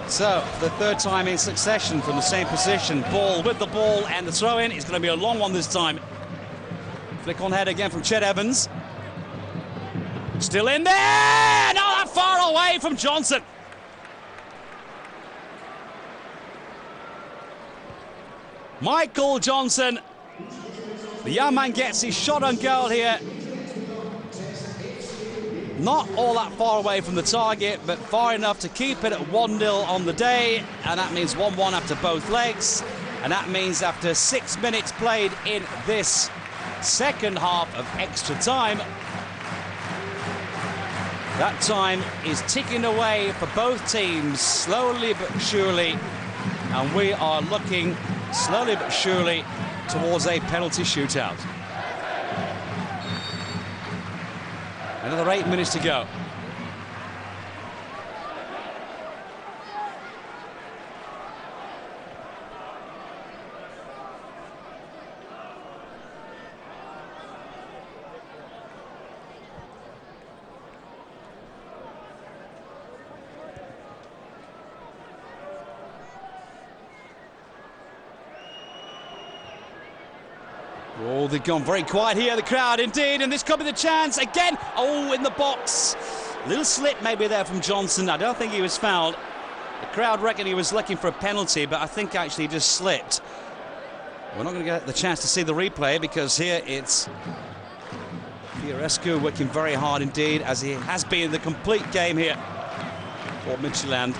So, for the third time in succession from the same position, ball with the ball and the throw-in. It's going to be a long one this time. Flick on head again from Chet Evans. Still in there! Not that far away from Johnson. Michael Johnson. The young man gets his shot on goal here. Not all that far away from the target, but far enough to keep it at 1-0 on the day. And that means 1-1 after both legs. And that means after 6 minutes played in this second half of extra time, that time is ticking away for both teams, slowly but surely. And we are looking slowly but surely towards a penalty shootout. Another 8 minutes to go. Oh, they've gone very quiet here, the crowd indeed, and this could be the chance again. Oh, in the box. Little slip maybe there from Johnson. I don't think he was fouled. The crowd reckon he was looking for a penalty, but I think actually he just slipped. We're not going to get the chance to see the replay because here it's Fiorescu working very hard indeed, as he has been in the complete game here for Midtjylland.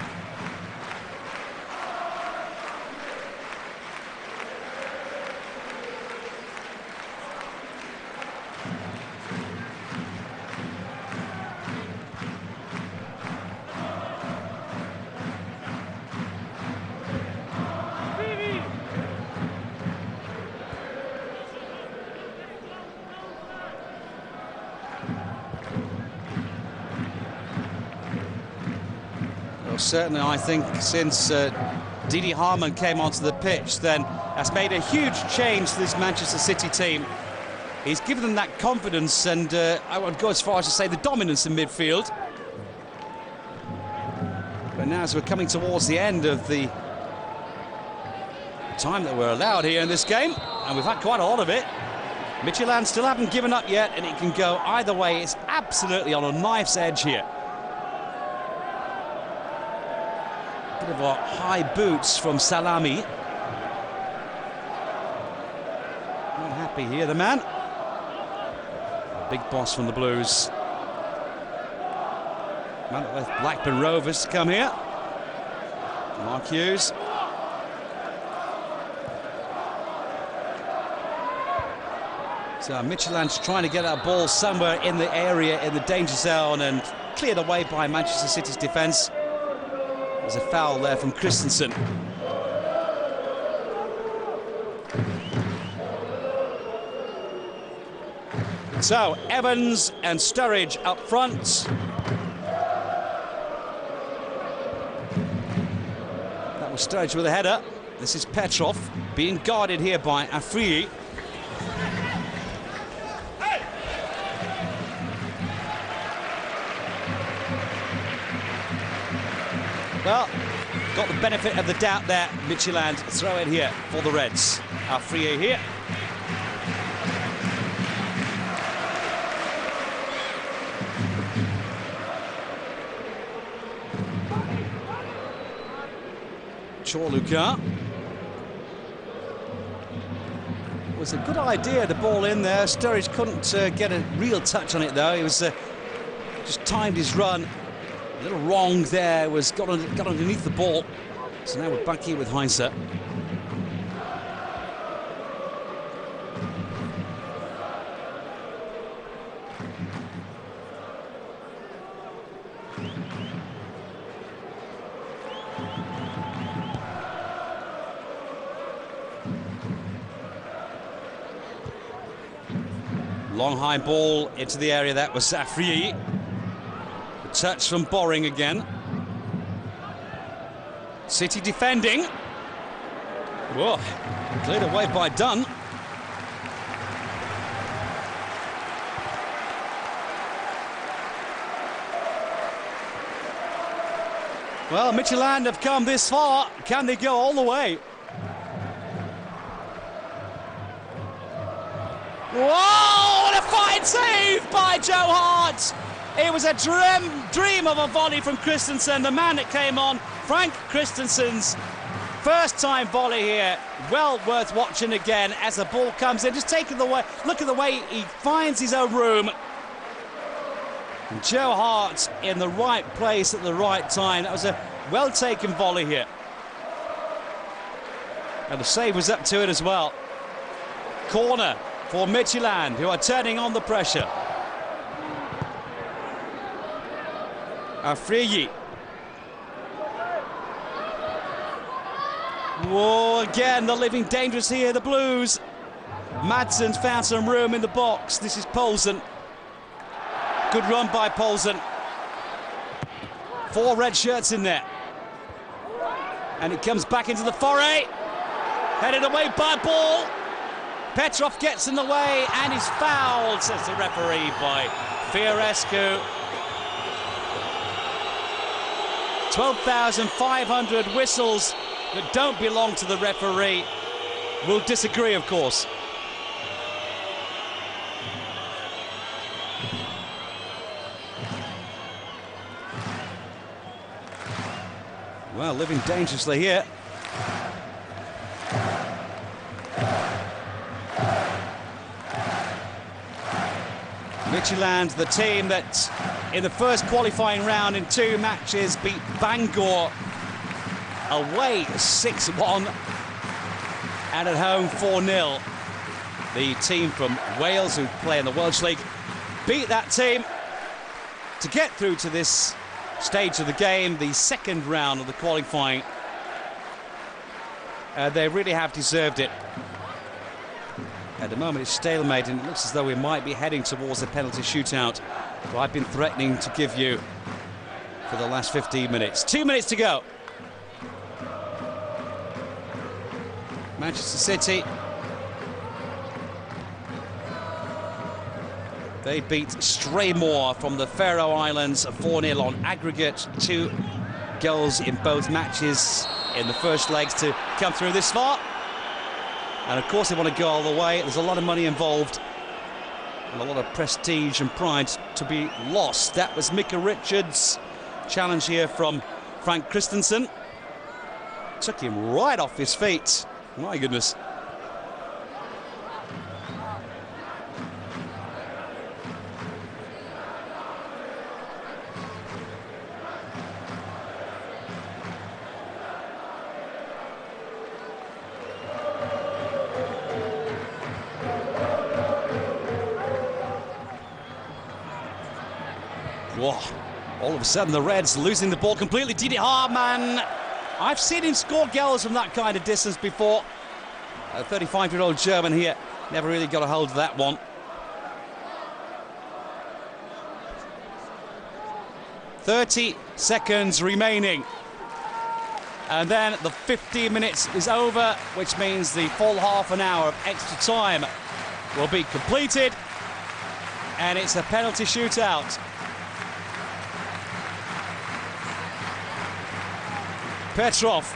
Certainly, I think since Didi Harman came onto the pitch, then that's made a huge change to this Manchester City team. He's given them that confidence and I would go as far as to say the dominance in midfield. But now as we're coming towards the end of the time that we're allowed here in this game, and we've had quite a lot of it, Midtjylland still haven't given up yet, and it can go either way. It's absolutely on a knife's edge here. Bit of high boots from Salami. Not happy here, the man. Big boss from the Blues. Man that left Blackburn Rovers to come here. Mark Hughes. So Midtjylland's trying to get that ball somewhere in the area, in the danger zone, and cleared away by Manchester City's defence. There's a foul there from Christensen. So, Evans and Sturridge up front. That was Sturridge with a header. This is Petrov being guarded here by Afriyi. Well, got the benefit of the doubt there. Midtjylland throw in here for the Reds. Afriyi here. Chorluka. It was a good idea, the ball in there. Sturridge couldn't get a real touch on it though. He was just timed his run. A little wrong there, got underneath the ball. So now we're back here with Heinze. Long high ball into the area, that was Afriyi. A touch from Boring again. City defending. Whoa, cleared away by Dunn. Well, Midtjylland have come this far. Can they go all the way? Whoa, what a fine save by Joe Hart! It was a dream of a volley from Christensen, the man that came on, Frank Christensen's first time volley here. Well worth watching again as the ball comes in, just taking the way, look at the way he finds his own room. And Joe Hart in the right place at the right time. That was a well taken volley here. And the save was up to it as well. Corner for Midtjylland, who are turning on the pressure. Afriyi. Whoa, again, they're living dangerous here, the Blues. Madsen's found some room in the box. This is Poulsen. Good run by Poulsen. 4 red shirts in there. And it comes back into the foray. Headed away by ball. Petrov gets in the way and is fouled, says the referee, by Fiorescu. 12,500 whistles that don't belong to the referee will disagree, of course. Well, living dangerously here. Midtjylland, the team that in the first qualifying round in 2 matches beat Bangor away 6-1 and at home 4-0. The team from Wales, who play in the Welsh League, beat that team to get through to this stage of the game, the second round of the qualifying. They really have deserved it. At the moment it's stalemate and it looks as though we might be heading towards a penalty shootout that I've been threatening to give you for the last 15 minutes. 2 minutes to go. Manchester City, they beat Straymore from the Faroe Islands 4-0 on aggregate. 2 goals in both matches in the first legs to come through this far. And of course they want to go all the way. There's a lot of money involved and a lot of prestige and pride to be lost. That was Micah Richards' challenge here from Frank Christensen. Took him right off his feet. My goodness. Whoa. All of a sudden the Reds losing the ball completely. Didi Hamann, I've seen him score goals from that kind of distance before. A 35-year-old German here never really got a hold of that one. 30 seconds remaining. And then the 15 minutes is over, which means the full half an hour of extra time will be completed. And it's a penalty shootout. Petrov.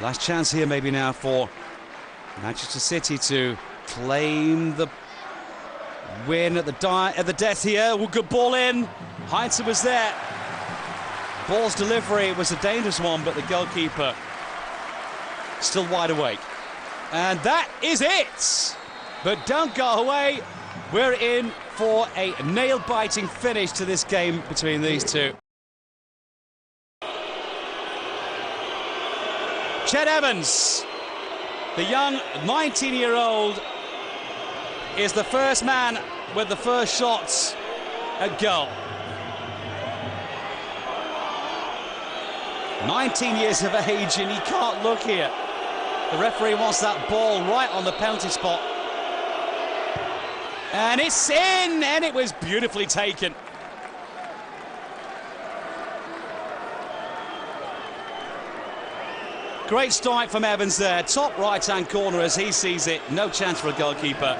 Last chance here maybe now for Manchester City to claim the win at the death here. Oh, good ball in. Heinze was there. Ball's delivery was a dangerous one, but the goalkeeper still wide awake. And that is it. But don't go away. We're in for a nail-biting finish to this game between these two. Chet Evans, the young 19-year-old, is the first man with the first shots at goal. 19 years of age and he can't look here. The referee wants that ball right on the penalty spot. And it's in, and it was beautifully taken. Great strike from Evans there, top right-hand corner as he sees it. No chance for a goalkeeper.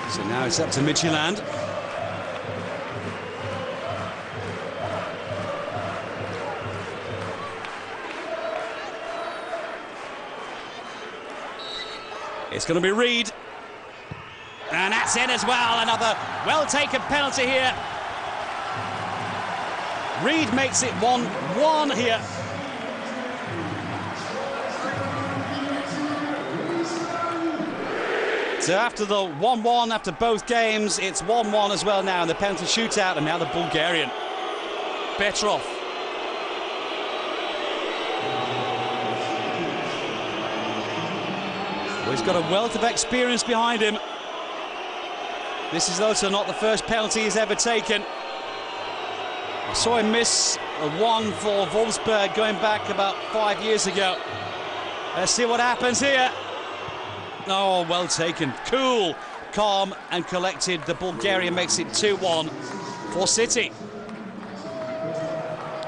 So now it's up to Midtjylland. It's going to be Reed. And that's in as well. Another well-taken penalty here. Reed makes it 1-1 here. So after the 1-1, after both games, it's 1-1 as well now in the penalty shootout, and now the Bulgarian. Petrov. Well, he's got a wealth of experience behind him. This is also not the first penalty he's ever taken. I saw him miss one for Wolfsburg going back about 5 years ago. Let's see what happens here. Oh, well taken. Cool, calm and collected. The Bulgarian makes it 2-1 for City.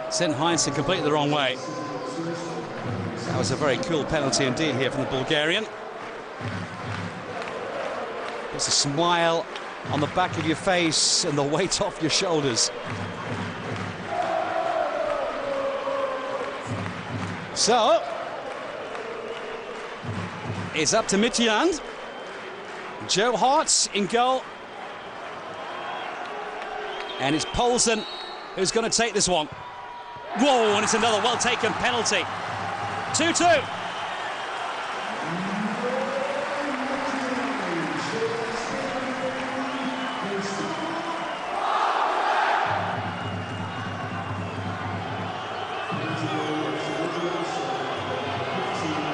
Sent Heinze completely the wrong way. That was a very cool penalty indeed here from the Bulgarian. It's a smile on the back of your face and the weight off your shoulders. So, it's up to Midtjylland. Joe Hart's in goal. And it's Poulsen who's going to take this one. Whoa, and it's another well-taken penalty. 2-2.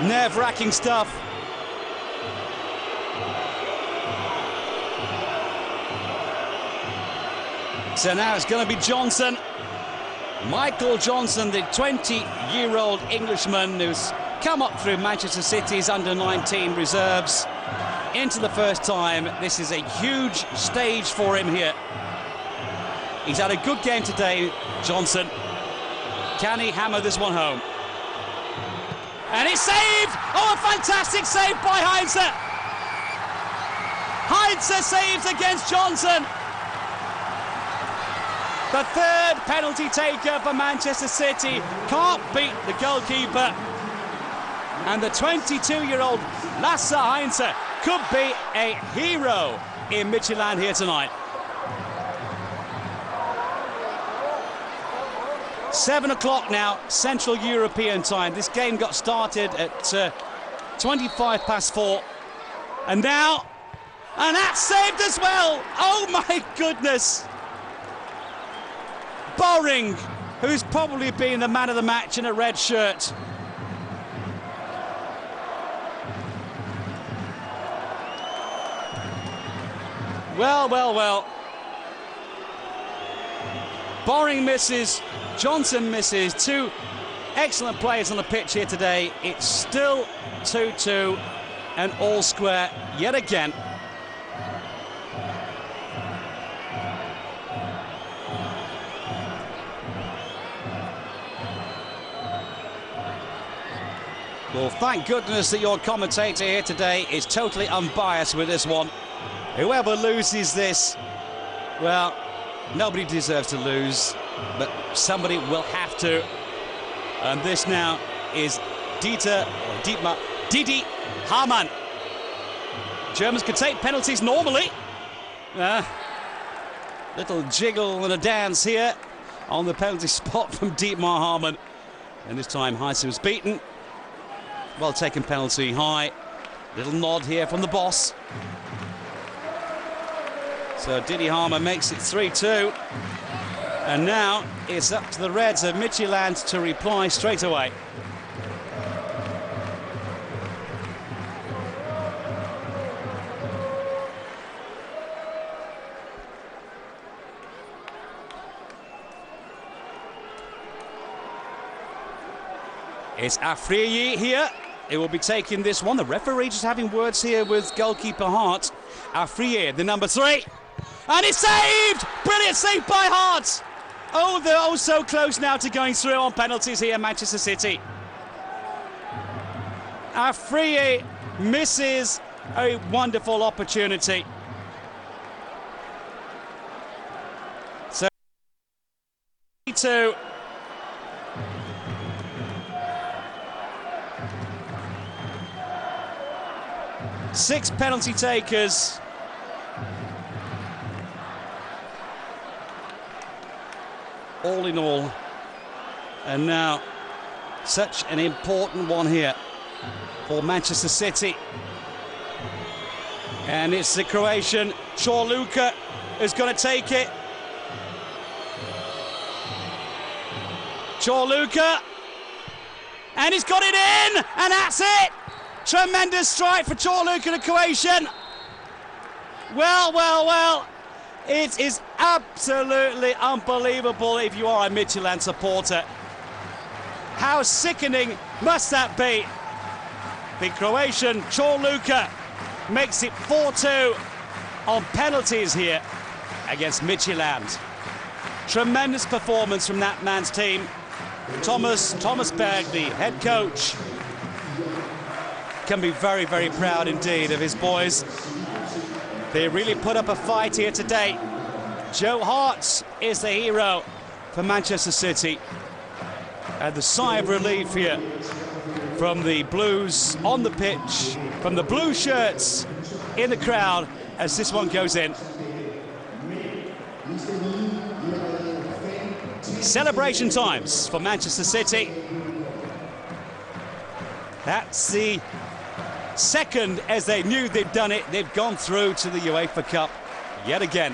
Nerve-wracking stuff. So now it's going to be Johnson. Michael Johnson, the 20-year-old Englishman who's come up through Manchester City's under-19 reserves into the first time. This is a huge stage for him here. He's had a good game today, Johnson. Can he hammer this one home? And it's saved! Oh, a fantastic save by Heinze! Heinze saves against Johnson. The third penalty taker for Manchester City. Can't beat the goalkeeper. And the 22-year-old Lasse Heinze could be a hero in Midtjylland here tonight. 7 o'clock now, Central European time. This game got started at 25 past 4. And now, and that's saved as well. Oh my goodness. Boring, who's probably been the man of the match in a red shirt. Well. Boring misses, Johnson misses. Two excellent players on the pitch here today. It's still 2-2, and all square yet again. Well, thank goodness that your commentator here today is totally unbiased with this one. Whoever loses this, well, nobody deserves to lose, but somebody will have to. And this now is Didi Hamann. Germans could take penalties normally. Little jiggle and a dance here on the penalty spot from Dietmar Hamann. And this time Heise was beaten. Well taken penalty, high. Little nod here from the boss. So Didi Hamann makes it 3-2. And now it's up to the Reds of Midtjylland to reply straight away. It's Afriyi here. It will be taking this one. The referee just having words here with goalkeeper Hart. Afriyi, the number 3. And it's saved! Brilliant save by Hart! Oh, they're oh so close now to going through on penalties here, Manchester City. Afriyi misses a wonderful opportunity. So, 2. Six penalty takers. All in all. And now such an important one here for Manchester City. And it's the Croatian Čorluka who's going to take it. Čorluka. And he's got it in! And that's it! Tremendous strike for Čorluka, the Croatian. Well. It is absolutely unbelievable if you are a Midtjylland supporter. How sickening must that be? The Croatian Čorluka makes it 4-2 on penalties here against Midtjylland. Tremendous performance from that man's team. Thomas Berg, the head coach, can be very, very proud indeed of his boys. They really put up a fight here today. Joe Hart is the hero for Manchester City. And the sigh of relief here from the Blues on the pitch, from the blue shirts in the crowd as this one goes in. Celebration times for Manchester City. That's the second, as they knew they'd done it. They've gone through to the UEFA Cup yet again.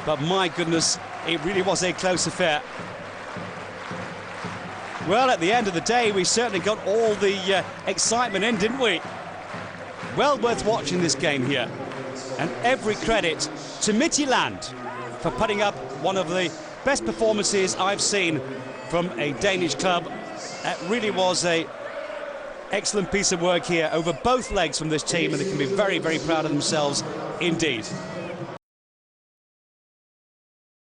But my goodness, it really was a close affair. Well, at the end of the day, we certainly got all the excitement in, didn't we? Well worth watching this game here. And every credit to Midtjylland for putting up one of the best performances I've seen from a Danish club. That really was a excellent piece of work here over both legs from this team, and they can be very, very proud of themselves indeed.